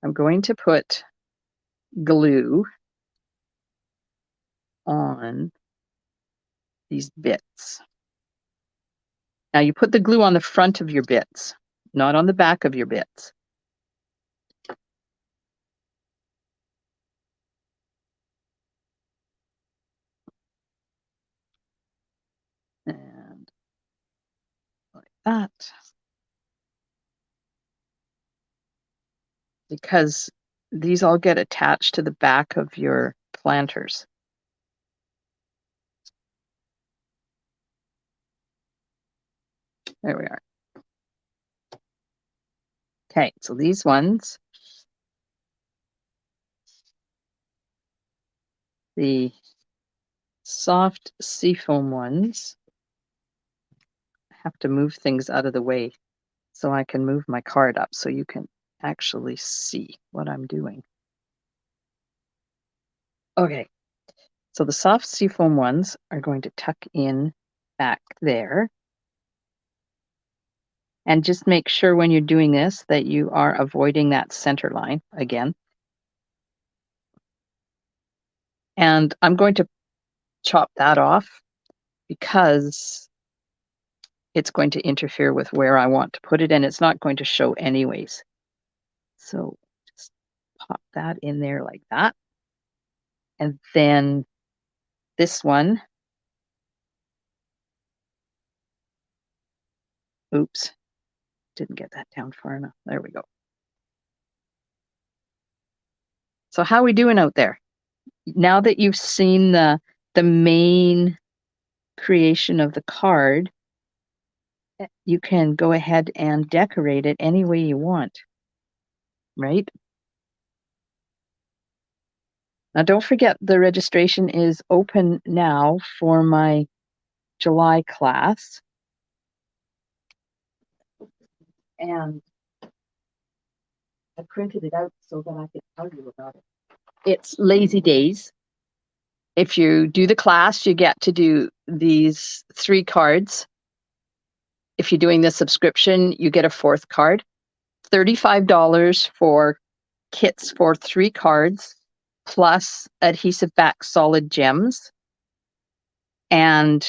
I'm going to put glue on these bits. Now you put the glue on the front of your bits, not on the back of your bits. And like that. Because these all get attached to the back of your planters. There we are. Okay, so these ones, the soft seafoam ones, I have to move things out of the way so I can move my card up so you can actually see what I'm doing. Okay, so the soft seafoam ones are going to tuck in back there. And just make sure when you're doing this that you are avoiding that center line again. And I'm going to chop that off because it's going to interfere with where I want to put it, and it's not going to show anyways. So just pop that in there like that. And then this one, oops, didn't get that down far enough. There we go. So how are we doing out there? Now that you've seen the main creation of the card, you can go ahead and decorate it any way you want, right? Now, don't forget the registration is open now for my July class. And I printed it out so that I could tell you about it. It's Lazy Days. If you do the class, you get to do these 3 cards. If you're doing the subscription, you get a 4th card. $35 for kits for 3 cards, plus adhesive back solid gems. And,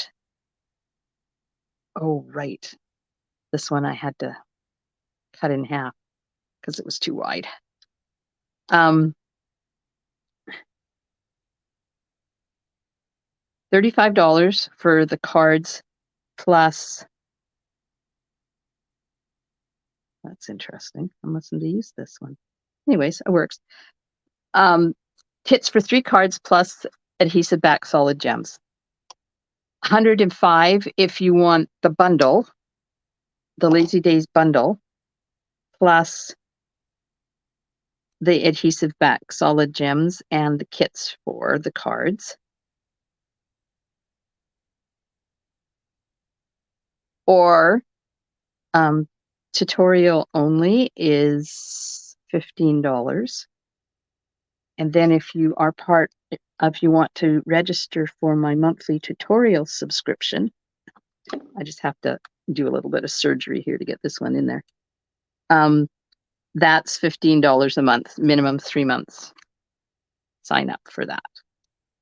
oh, right. This one I had to cut in half because it was too wide. $35 for the cards plus, that's interesting. I mustn't have used this one. Anyways, it works. Kits for 3 cards plus adhesive back solid gems. $105 if you want the bundle, the Lazy Days bundle, plus the adhesive back solid gems and the kits for the cards. Or tutorial only is $15. And then if you are if you want to register for my monthly tutorial subscription, I just have to do a little bit of surgery here to get this one in there. That's $15 a month, minimum 3 months. Sign up for that.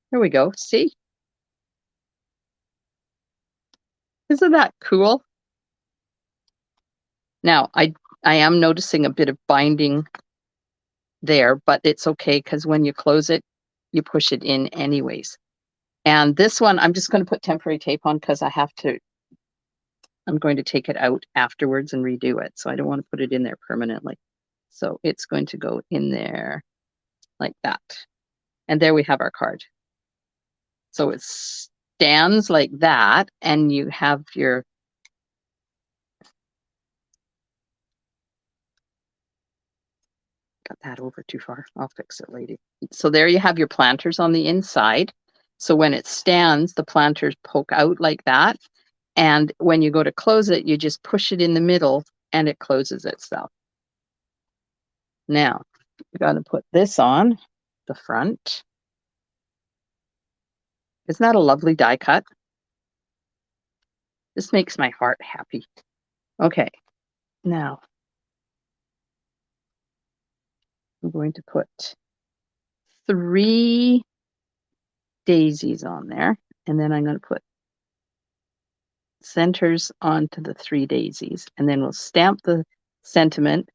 There we go. See? Isn't that cool? Now, I am noticing a bit of binding there, but it's okay because when you close it, you push it in anyways. And this one, I'm just going to put temporary tape on because I'm going to take it out afterwards and redo it. So I don't want to put it in there permanently. So it's going to go in there like that. And there we have our card. So it stands like that, and you have your got that over too far. I'll fix it later. So there you have your planters on the inside. So when it stands, the planters poke out like that. And when you go to close it, you just push it in the middle and it closes itself. Now, you got to put this on the front. Isn't that a lovely die cut? This makes my heart happy. Okay, now I'm going to put 3 daisies on there, and then I'm going to put centers onto the 3 daisies, and then we'll stamp the sentiment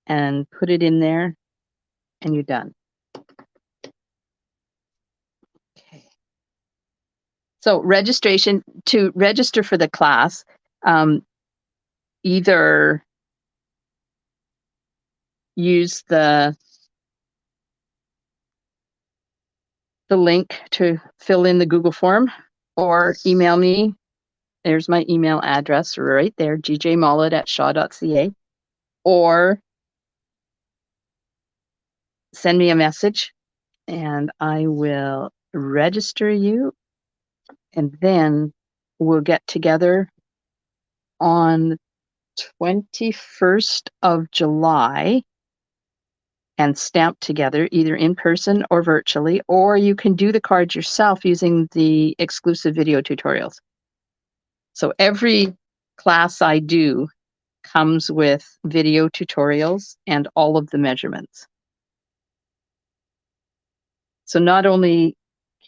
and put it in there, and you're done. Okay. So registration, to register for the class, either use the link to fill in the Google form or email me. There's my email address right there, gjmollet@shaw.ca, or send me a message and I will register you, and then we'll get together on 21st of July and stamped together either in person or virtually, or you can do the cards yourself using the exclusive video tutorials. So every class I do comes with video tutorials and all of the measurements. So not only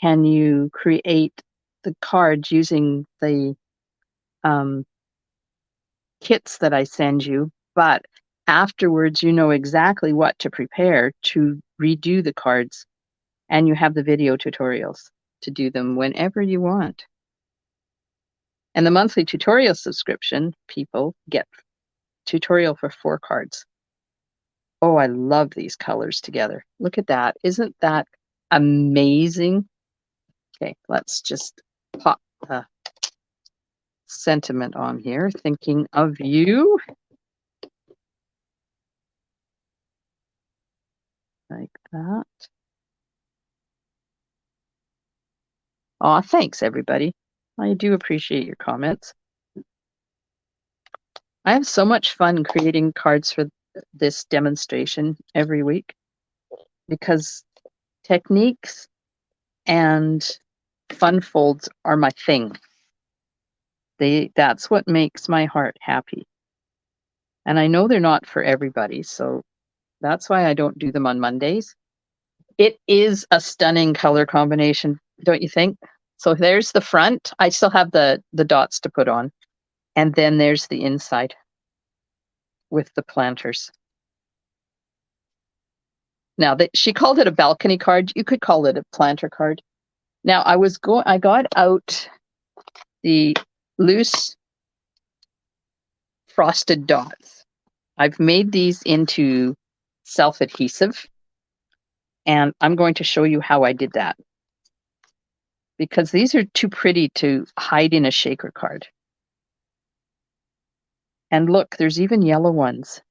can you create the cards using the kits that I send you, but afterwards you know exactly what to prepare to redo the cards, and you have the video tutorials to do them whenever you want. And the monthly tutorial subscription, people get tutorial for 4 cards. Oh, I love these colors together. Look at that. Isn't that amazing? Okay, let's just pop the sentiment on here. Thinking of you. Like that. Aw, thanks, everybody. I do appreciate your comments. I have so much fun creating cards for this demonstration every week because techniques and fun folds are my thing. That's what makes my heart happy. And I know they're not for everybody, so that's why I don't do them on Mondays. It is a stunning color combination, don't you think? So there's the front. I still have the dots to put on. And then there's the inside with the planters. Now, she called it a balcony card. You could call it a planter card. Now, I got out the loose frosted dots. I've made these into self-adhesive, and I'm going to show you how I did that, because these are too pretty to hide in a shaker card. And look, there's even yellow ones.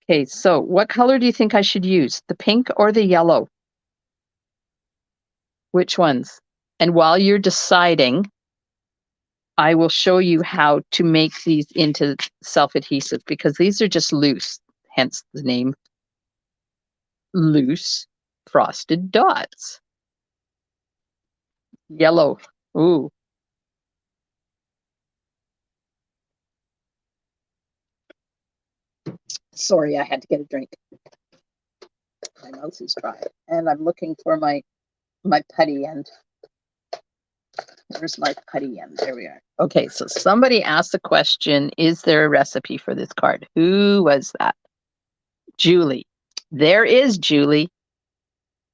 Okay, so what color do you think I should use? The pink or the yellow? Which ones? And while you're deciding, I will show you how to make these into self-adhesive, because these are just loose, hence the name loose frosted dots. Yellow. Ooh. Sorry, I had to get a drink. My mouth is dry, and I'm looking for my putty end. Where's my putty end? There we are. Okay, so somebody asked the question, is there a recipe for this card? Who was that? Julie. There is, Julie.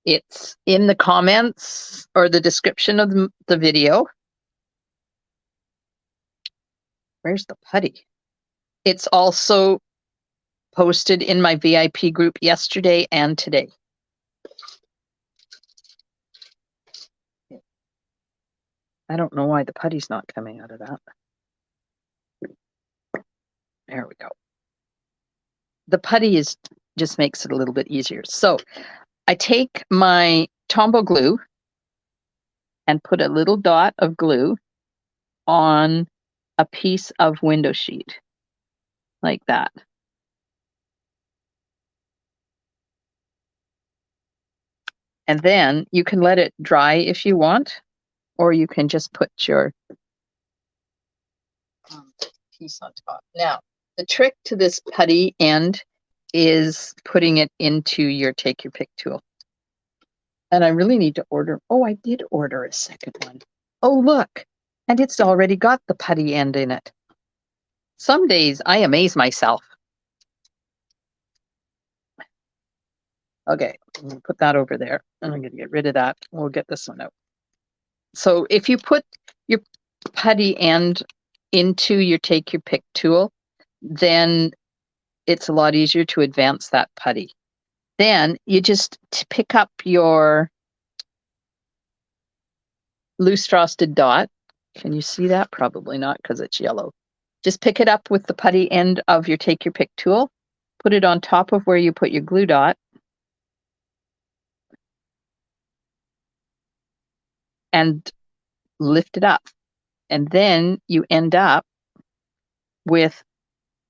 It's in the comments or the description of the video. Where's the putty? It's also posted in my VIP group yesterday and today. I don't know why the putty's not coming out of that. There we go. The putty just makes it a little bit easier. So I take my Tombow glue and put a little dot of glue on a piece of window sheet, like that. And then you can let it dry if you want, or you can just put your piece on top. Now, the trick to this putty end is putting it into your take your pick tool. And I really need to order. Oh, I did order a second one. Oh, look. And it's already got the putty end in it. Some days I amaze myself. Okay, I'm going to put that over there. And I'm going to get rid of that. We'll get this one out. So if you put your putty end into your take your pick tool, then it's a lot easier to advance that putty. Then you just pick up your loose frosted dot. Can you see that? Probably not, because it's yellow. Just pick it up with the putty end of your take your pick tool, put it on top of where you put your glue dot, and lift it up. And then you end up with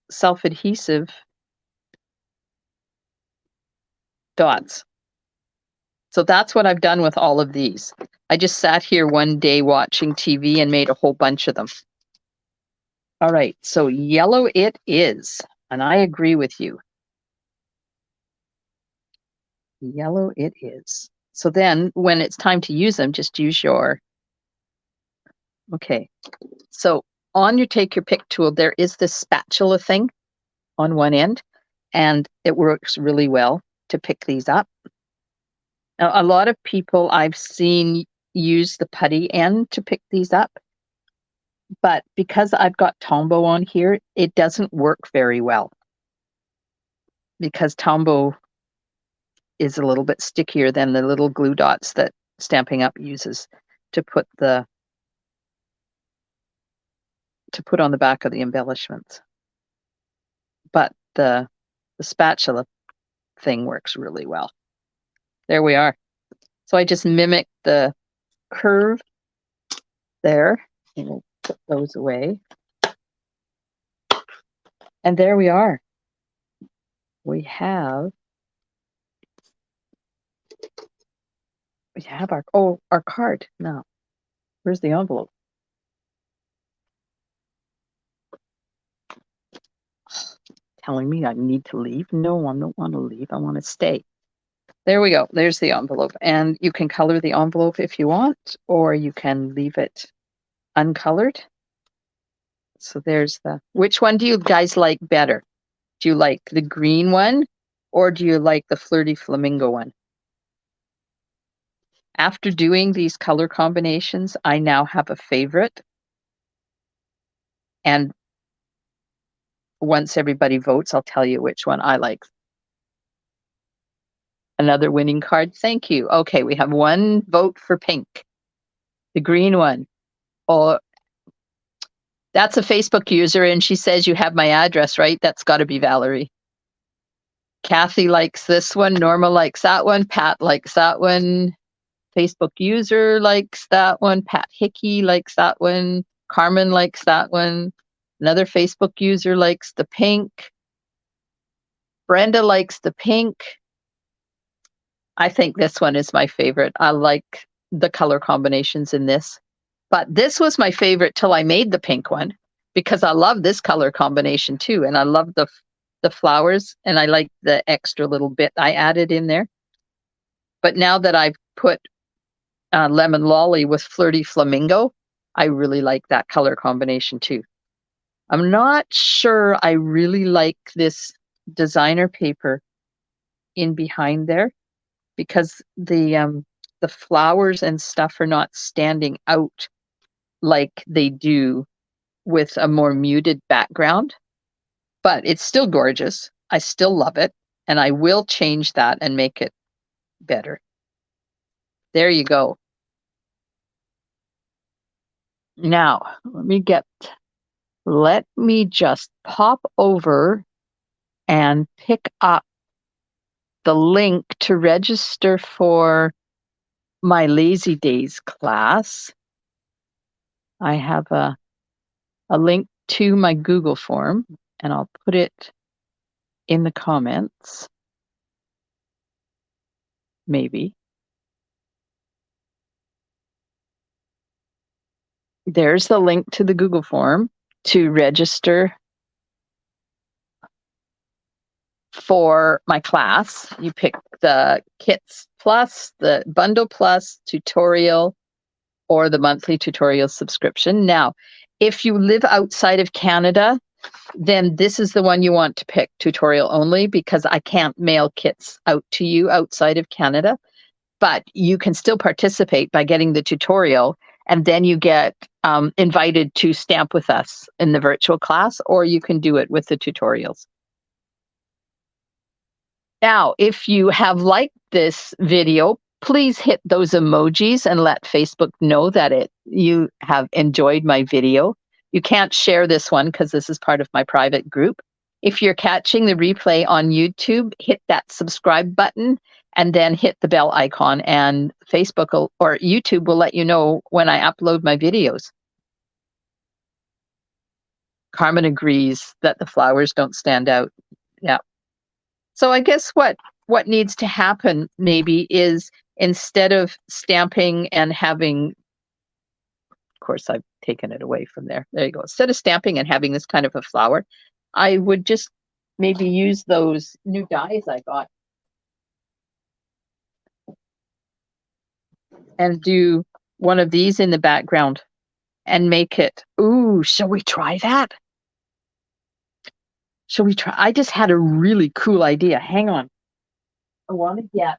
self-adhesive dots. So that's what I've done with all of these. I just sat here one day watching TV and made a whole bunch of them. All right, so yellow it is, and I agree with you. Yellow it is. So then when it's time to use them, just use your, okay. So on your take your pick tool, there is this spatula thing on one end, and it works really well to pick these up. Now, a lot of people I've seen use the putty end to pick these up, but because I've got Tombow on here, it doesn't work very well because Tombow is a little bit stickier than the little glue dots that Stampin' Up uses to put on the back of the embellishments. But the spatula thing works really well. There we are. So I just mimicked the curve there, and we'll put those away. And there we are. We have our card now. Where's the envelope? Telling me I need to leave? No, I don't want to leave. I want to stay. There we go. There's the envelope. And you can color the envelope if you want, or you can leave it uncolored. So there's which one do you guys like better? Do you like the green one, or do you like the Flirty Flamingo one? After doing these color combinations, I now have a favorite. And once everybody votes, I'll tell you which one I like. Another winning card. Thank you. Okay, we have one vote for pink. The green one. Oh, that's a Facebook user, and she says you have my address, right? That's got to be Valerie. Kathy likes this one. Norma likes that one. Pat likes that one. Facebook user likes that one. Pat Hickey likes that one. Carmen likes that one. Another Facebook user likes the pink. Brenda likes the pink. I think this one is my favorite. I like the color combinations in this. But this was my favorite till I made the pink one, because I love this color combination too. And I love the flowers, and I like the extra little bit I added in there. But now that I've put Lemon Lolly with Flirty Flamingo, I really like that color combination too. I'm not sure I really like this designer paper in behind there, because the flowers and stuff are not standing out like they do with a more muted background. But it's still gorgeous. I still love it, and I will change that and make it better. There you go. Now, let me just pop over and pick up the link to register for my Lazy Days class. I have a link to my Google form, and I'll put it in the comments. Maybe. There's the link to the Google form to register for my class. You pick the Kits Plus, the Bundle Plus, Tutorial, or the monthly tutorial subscription. Now, if you live outside of Canada, then this is the one you want to pick, tutorial only, because I can't mail kits out to you outside of Canada. But you can still participate by getting the tutorial, and then you get invited to stamp with us in the virtual class, or you can do it with the tutorials. Now, if you have liked this video, please hit those emojis and let Facebook know that you have enjoyed my video. You can't share this one because this is part of my private group. If you're catching the replay on YouTube, hit that subscribe button and then hit the bell icon, and Facebook or YouTube will let you know when I upload my videos. Carmen agrees that the flowers don't stand out. Yeah. So I guess what needs to happen maybe is instead of stamping and having, of course, I've taken it away from there. There you go. Instead of stamping and having this kind of a flower, I would just maybe use those new dies I got and do one of these in the background and make it. Ooh, shall we try that? Shall we try? I just had a really cool idea. Hang on. I want to get.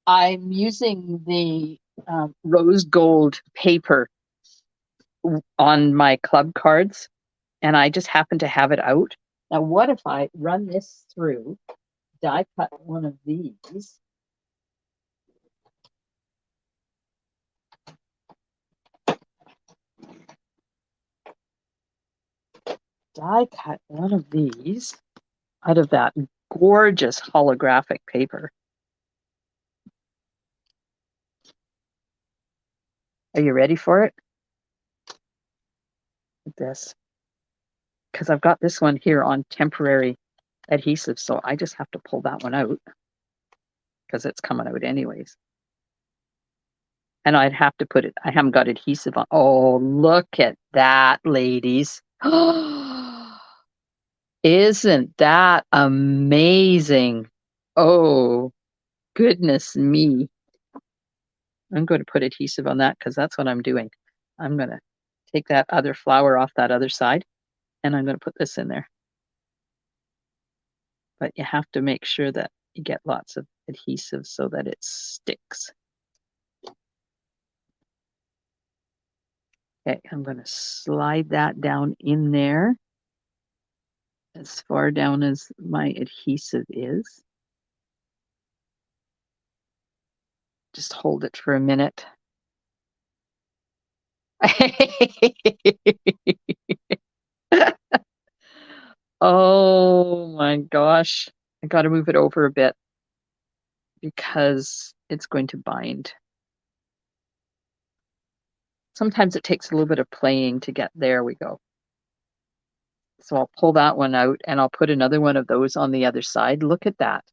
I'm using the rose gold paper on my club cards, and I just happen to have it out. Now, what if I run this through, die cut one of these, die cut one of these out of that gorgeous holographic paper. Are you ready for it? Like this. Because I've got this one here on temporary adhesive, so I just have to pull that one out because it's coming out anyways. And I'd have to put it, I haven't got adhesive on. Oh, look at that, ladies. Isn't that amazing? Oh, goodness me. I'm going to put adhesive on that because that's what I'm doing. I'm going to take that other flower off that other side, and I'm going to put this in there. But you have to make sure that you get lots of adhesive so that it sticks. Okay, I'm going to slide that down in there as far down as my adhesive is. Just hold it for a minute. Oh my gosh. I got to move it over a bit because it's going to bind. Sometimes it takes a little bit of playing to get, there we go. So I'll pull that one out and I'll put another one of those on the other side. Look at that.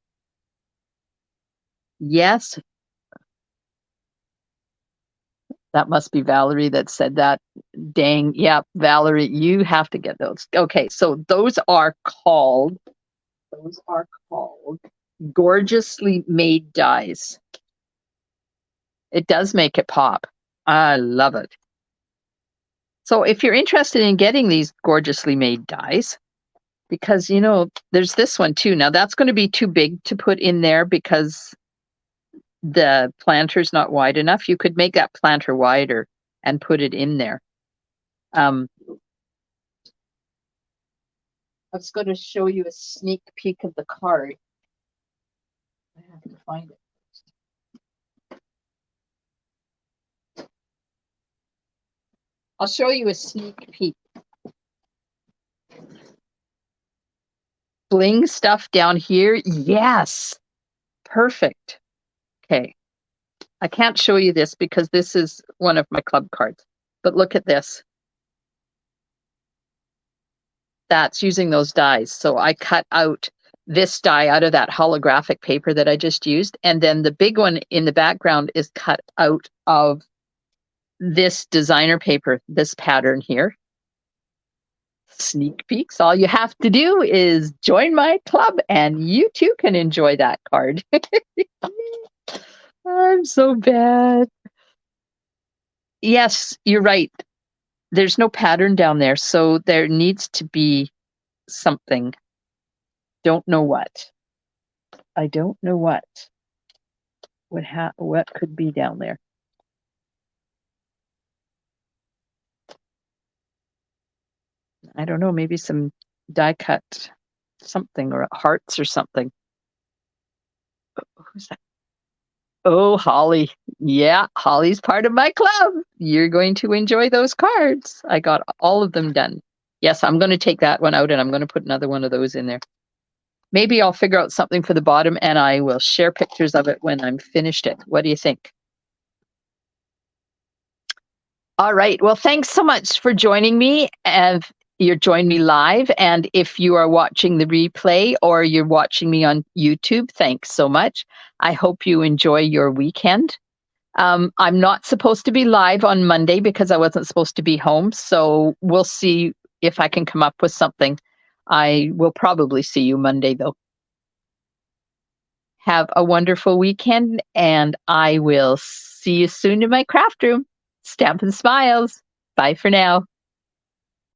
Yes. That must be Valerie that said that. Dang. Yeah, Valerie, you have to get those. Okay, so those are called gorgeously made dies. It does make it pop. I love it. So if you're interested in getting these gorgeously made dies, because, you know, there's this one too. Now that's going to be too big to put in there because the planter's not wide enough. You could make that planter wider and put it in there. I was going to show you a sneak peek of the card. I have to find it. I'll show you a sneak peek. Bling stuff down here. Yes. Perfect. Okay. I can't show you this because this is one of my club cards, but look at this. That's using those dies. So I cut out this die out of that holographic paper that I just used. And then the big one in the background is cut out of this designer paper, this pattern here. Sneak peeks. All you have to do is join my club and you too can enjoy that card. I'm so bad. Yes, you're right. There's no pattern down there, so there needs to be something. Don't know what. I don't know what could be down there. I don't know, maybe some die cut something or hearts or something. Who's that? Oh, Holly. Yeah, Holly's part of my club. You're going to enjoy those cards. I got all of them done. Yes, I'm going to take that one out and I'm going to put another one of those in there. Maybe I'll figure out something for the bottom and I will share pictures of it when I'm finished it. What do you think? All right. Well, thanks so much for joining me. And you're joining me live. And if you are watching the replay or you're watching me on YouTube, thanks so much. I hope you enjoy your weekend. I'm not supposed to be live on Monday because I wasn't supposed to be home. So we'll see if I can come up with something. I will probably see you Monday, though. Have a wonderful weekend, and I will see you soon in my craft room. Stampin' Smiles. Bye for now.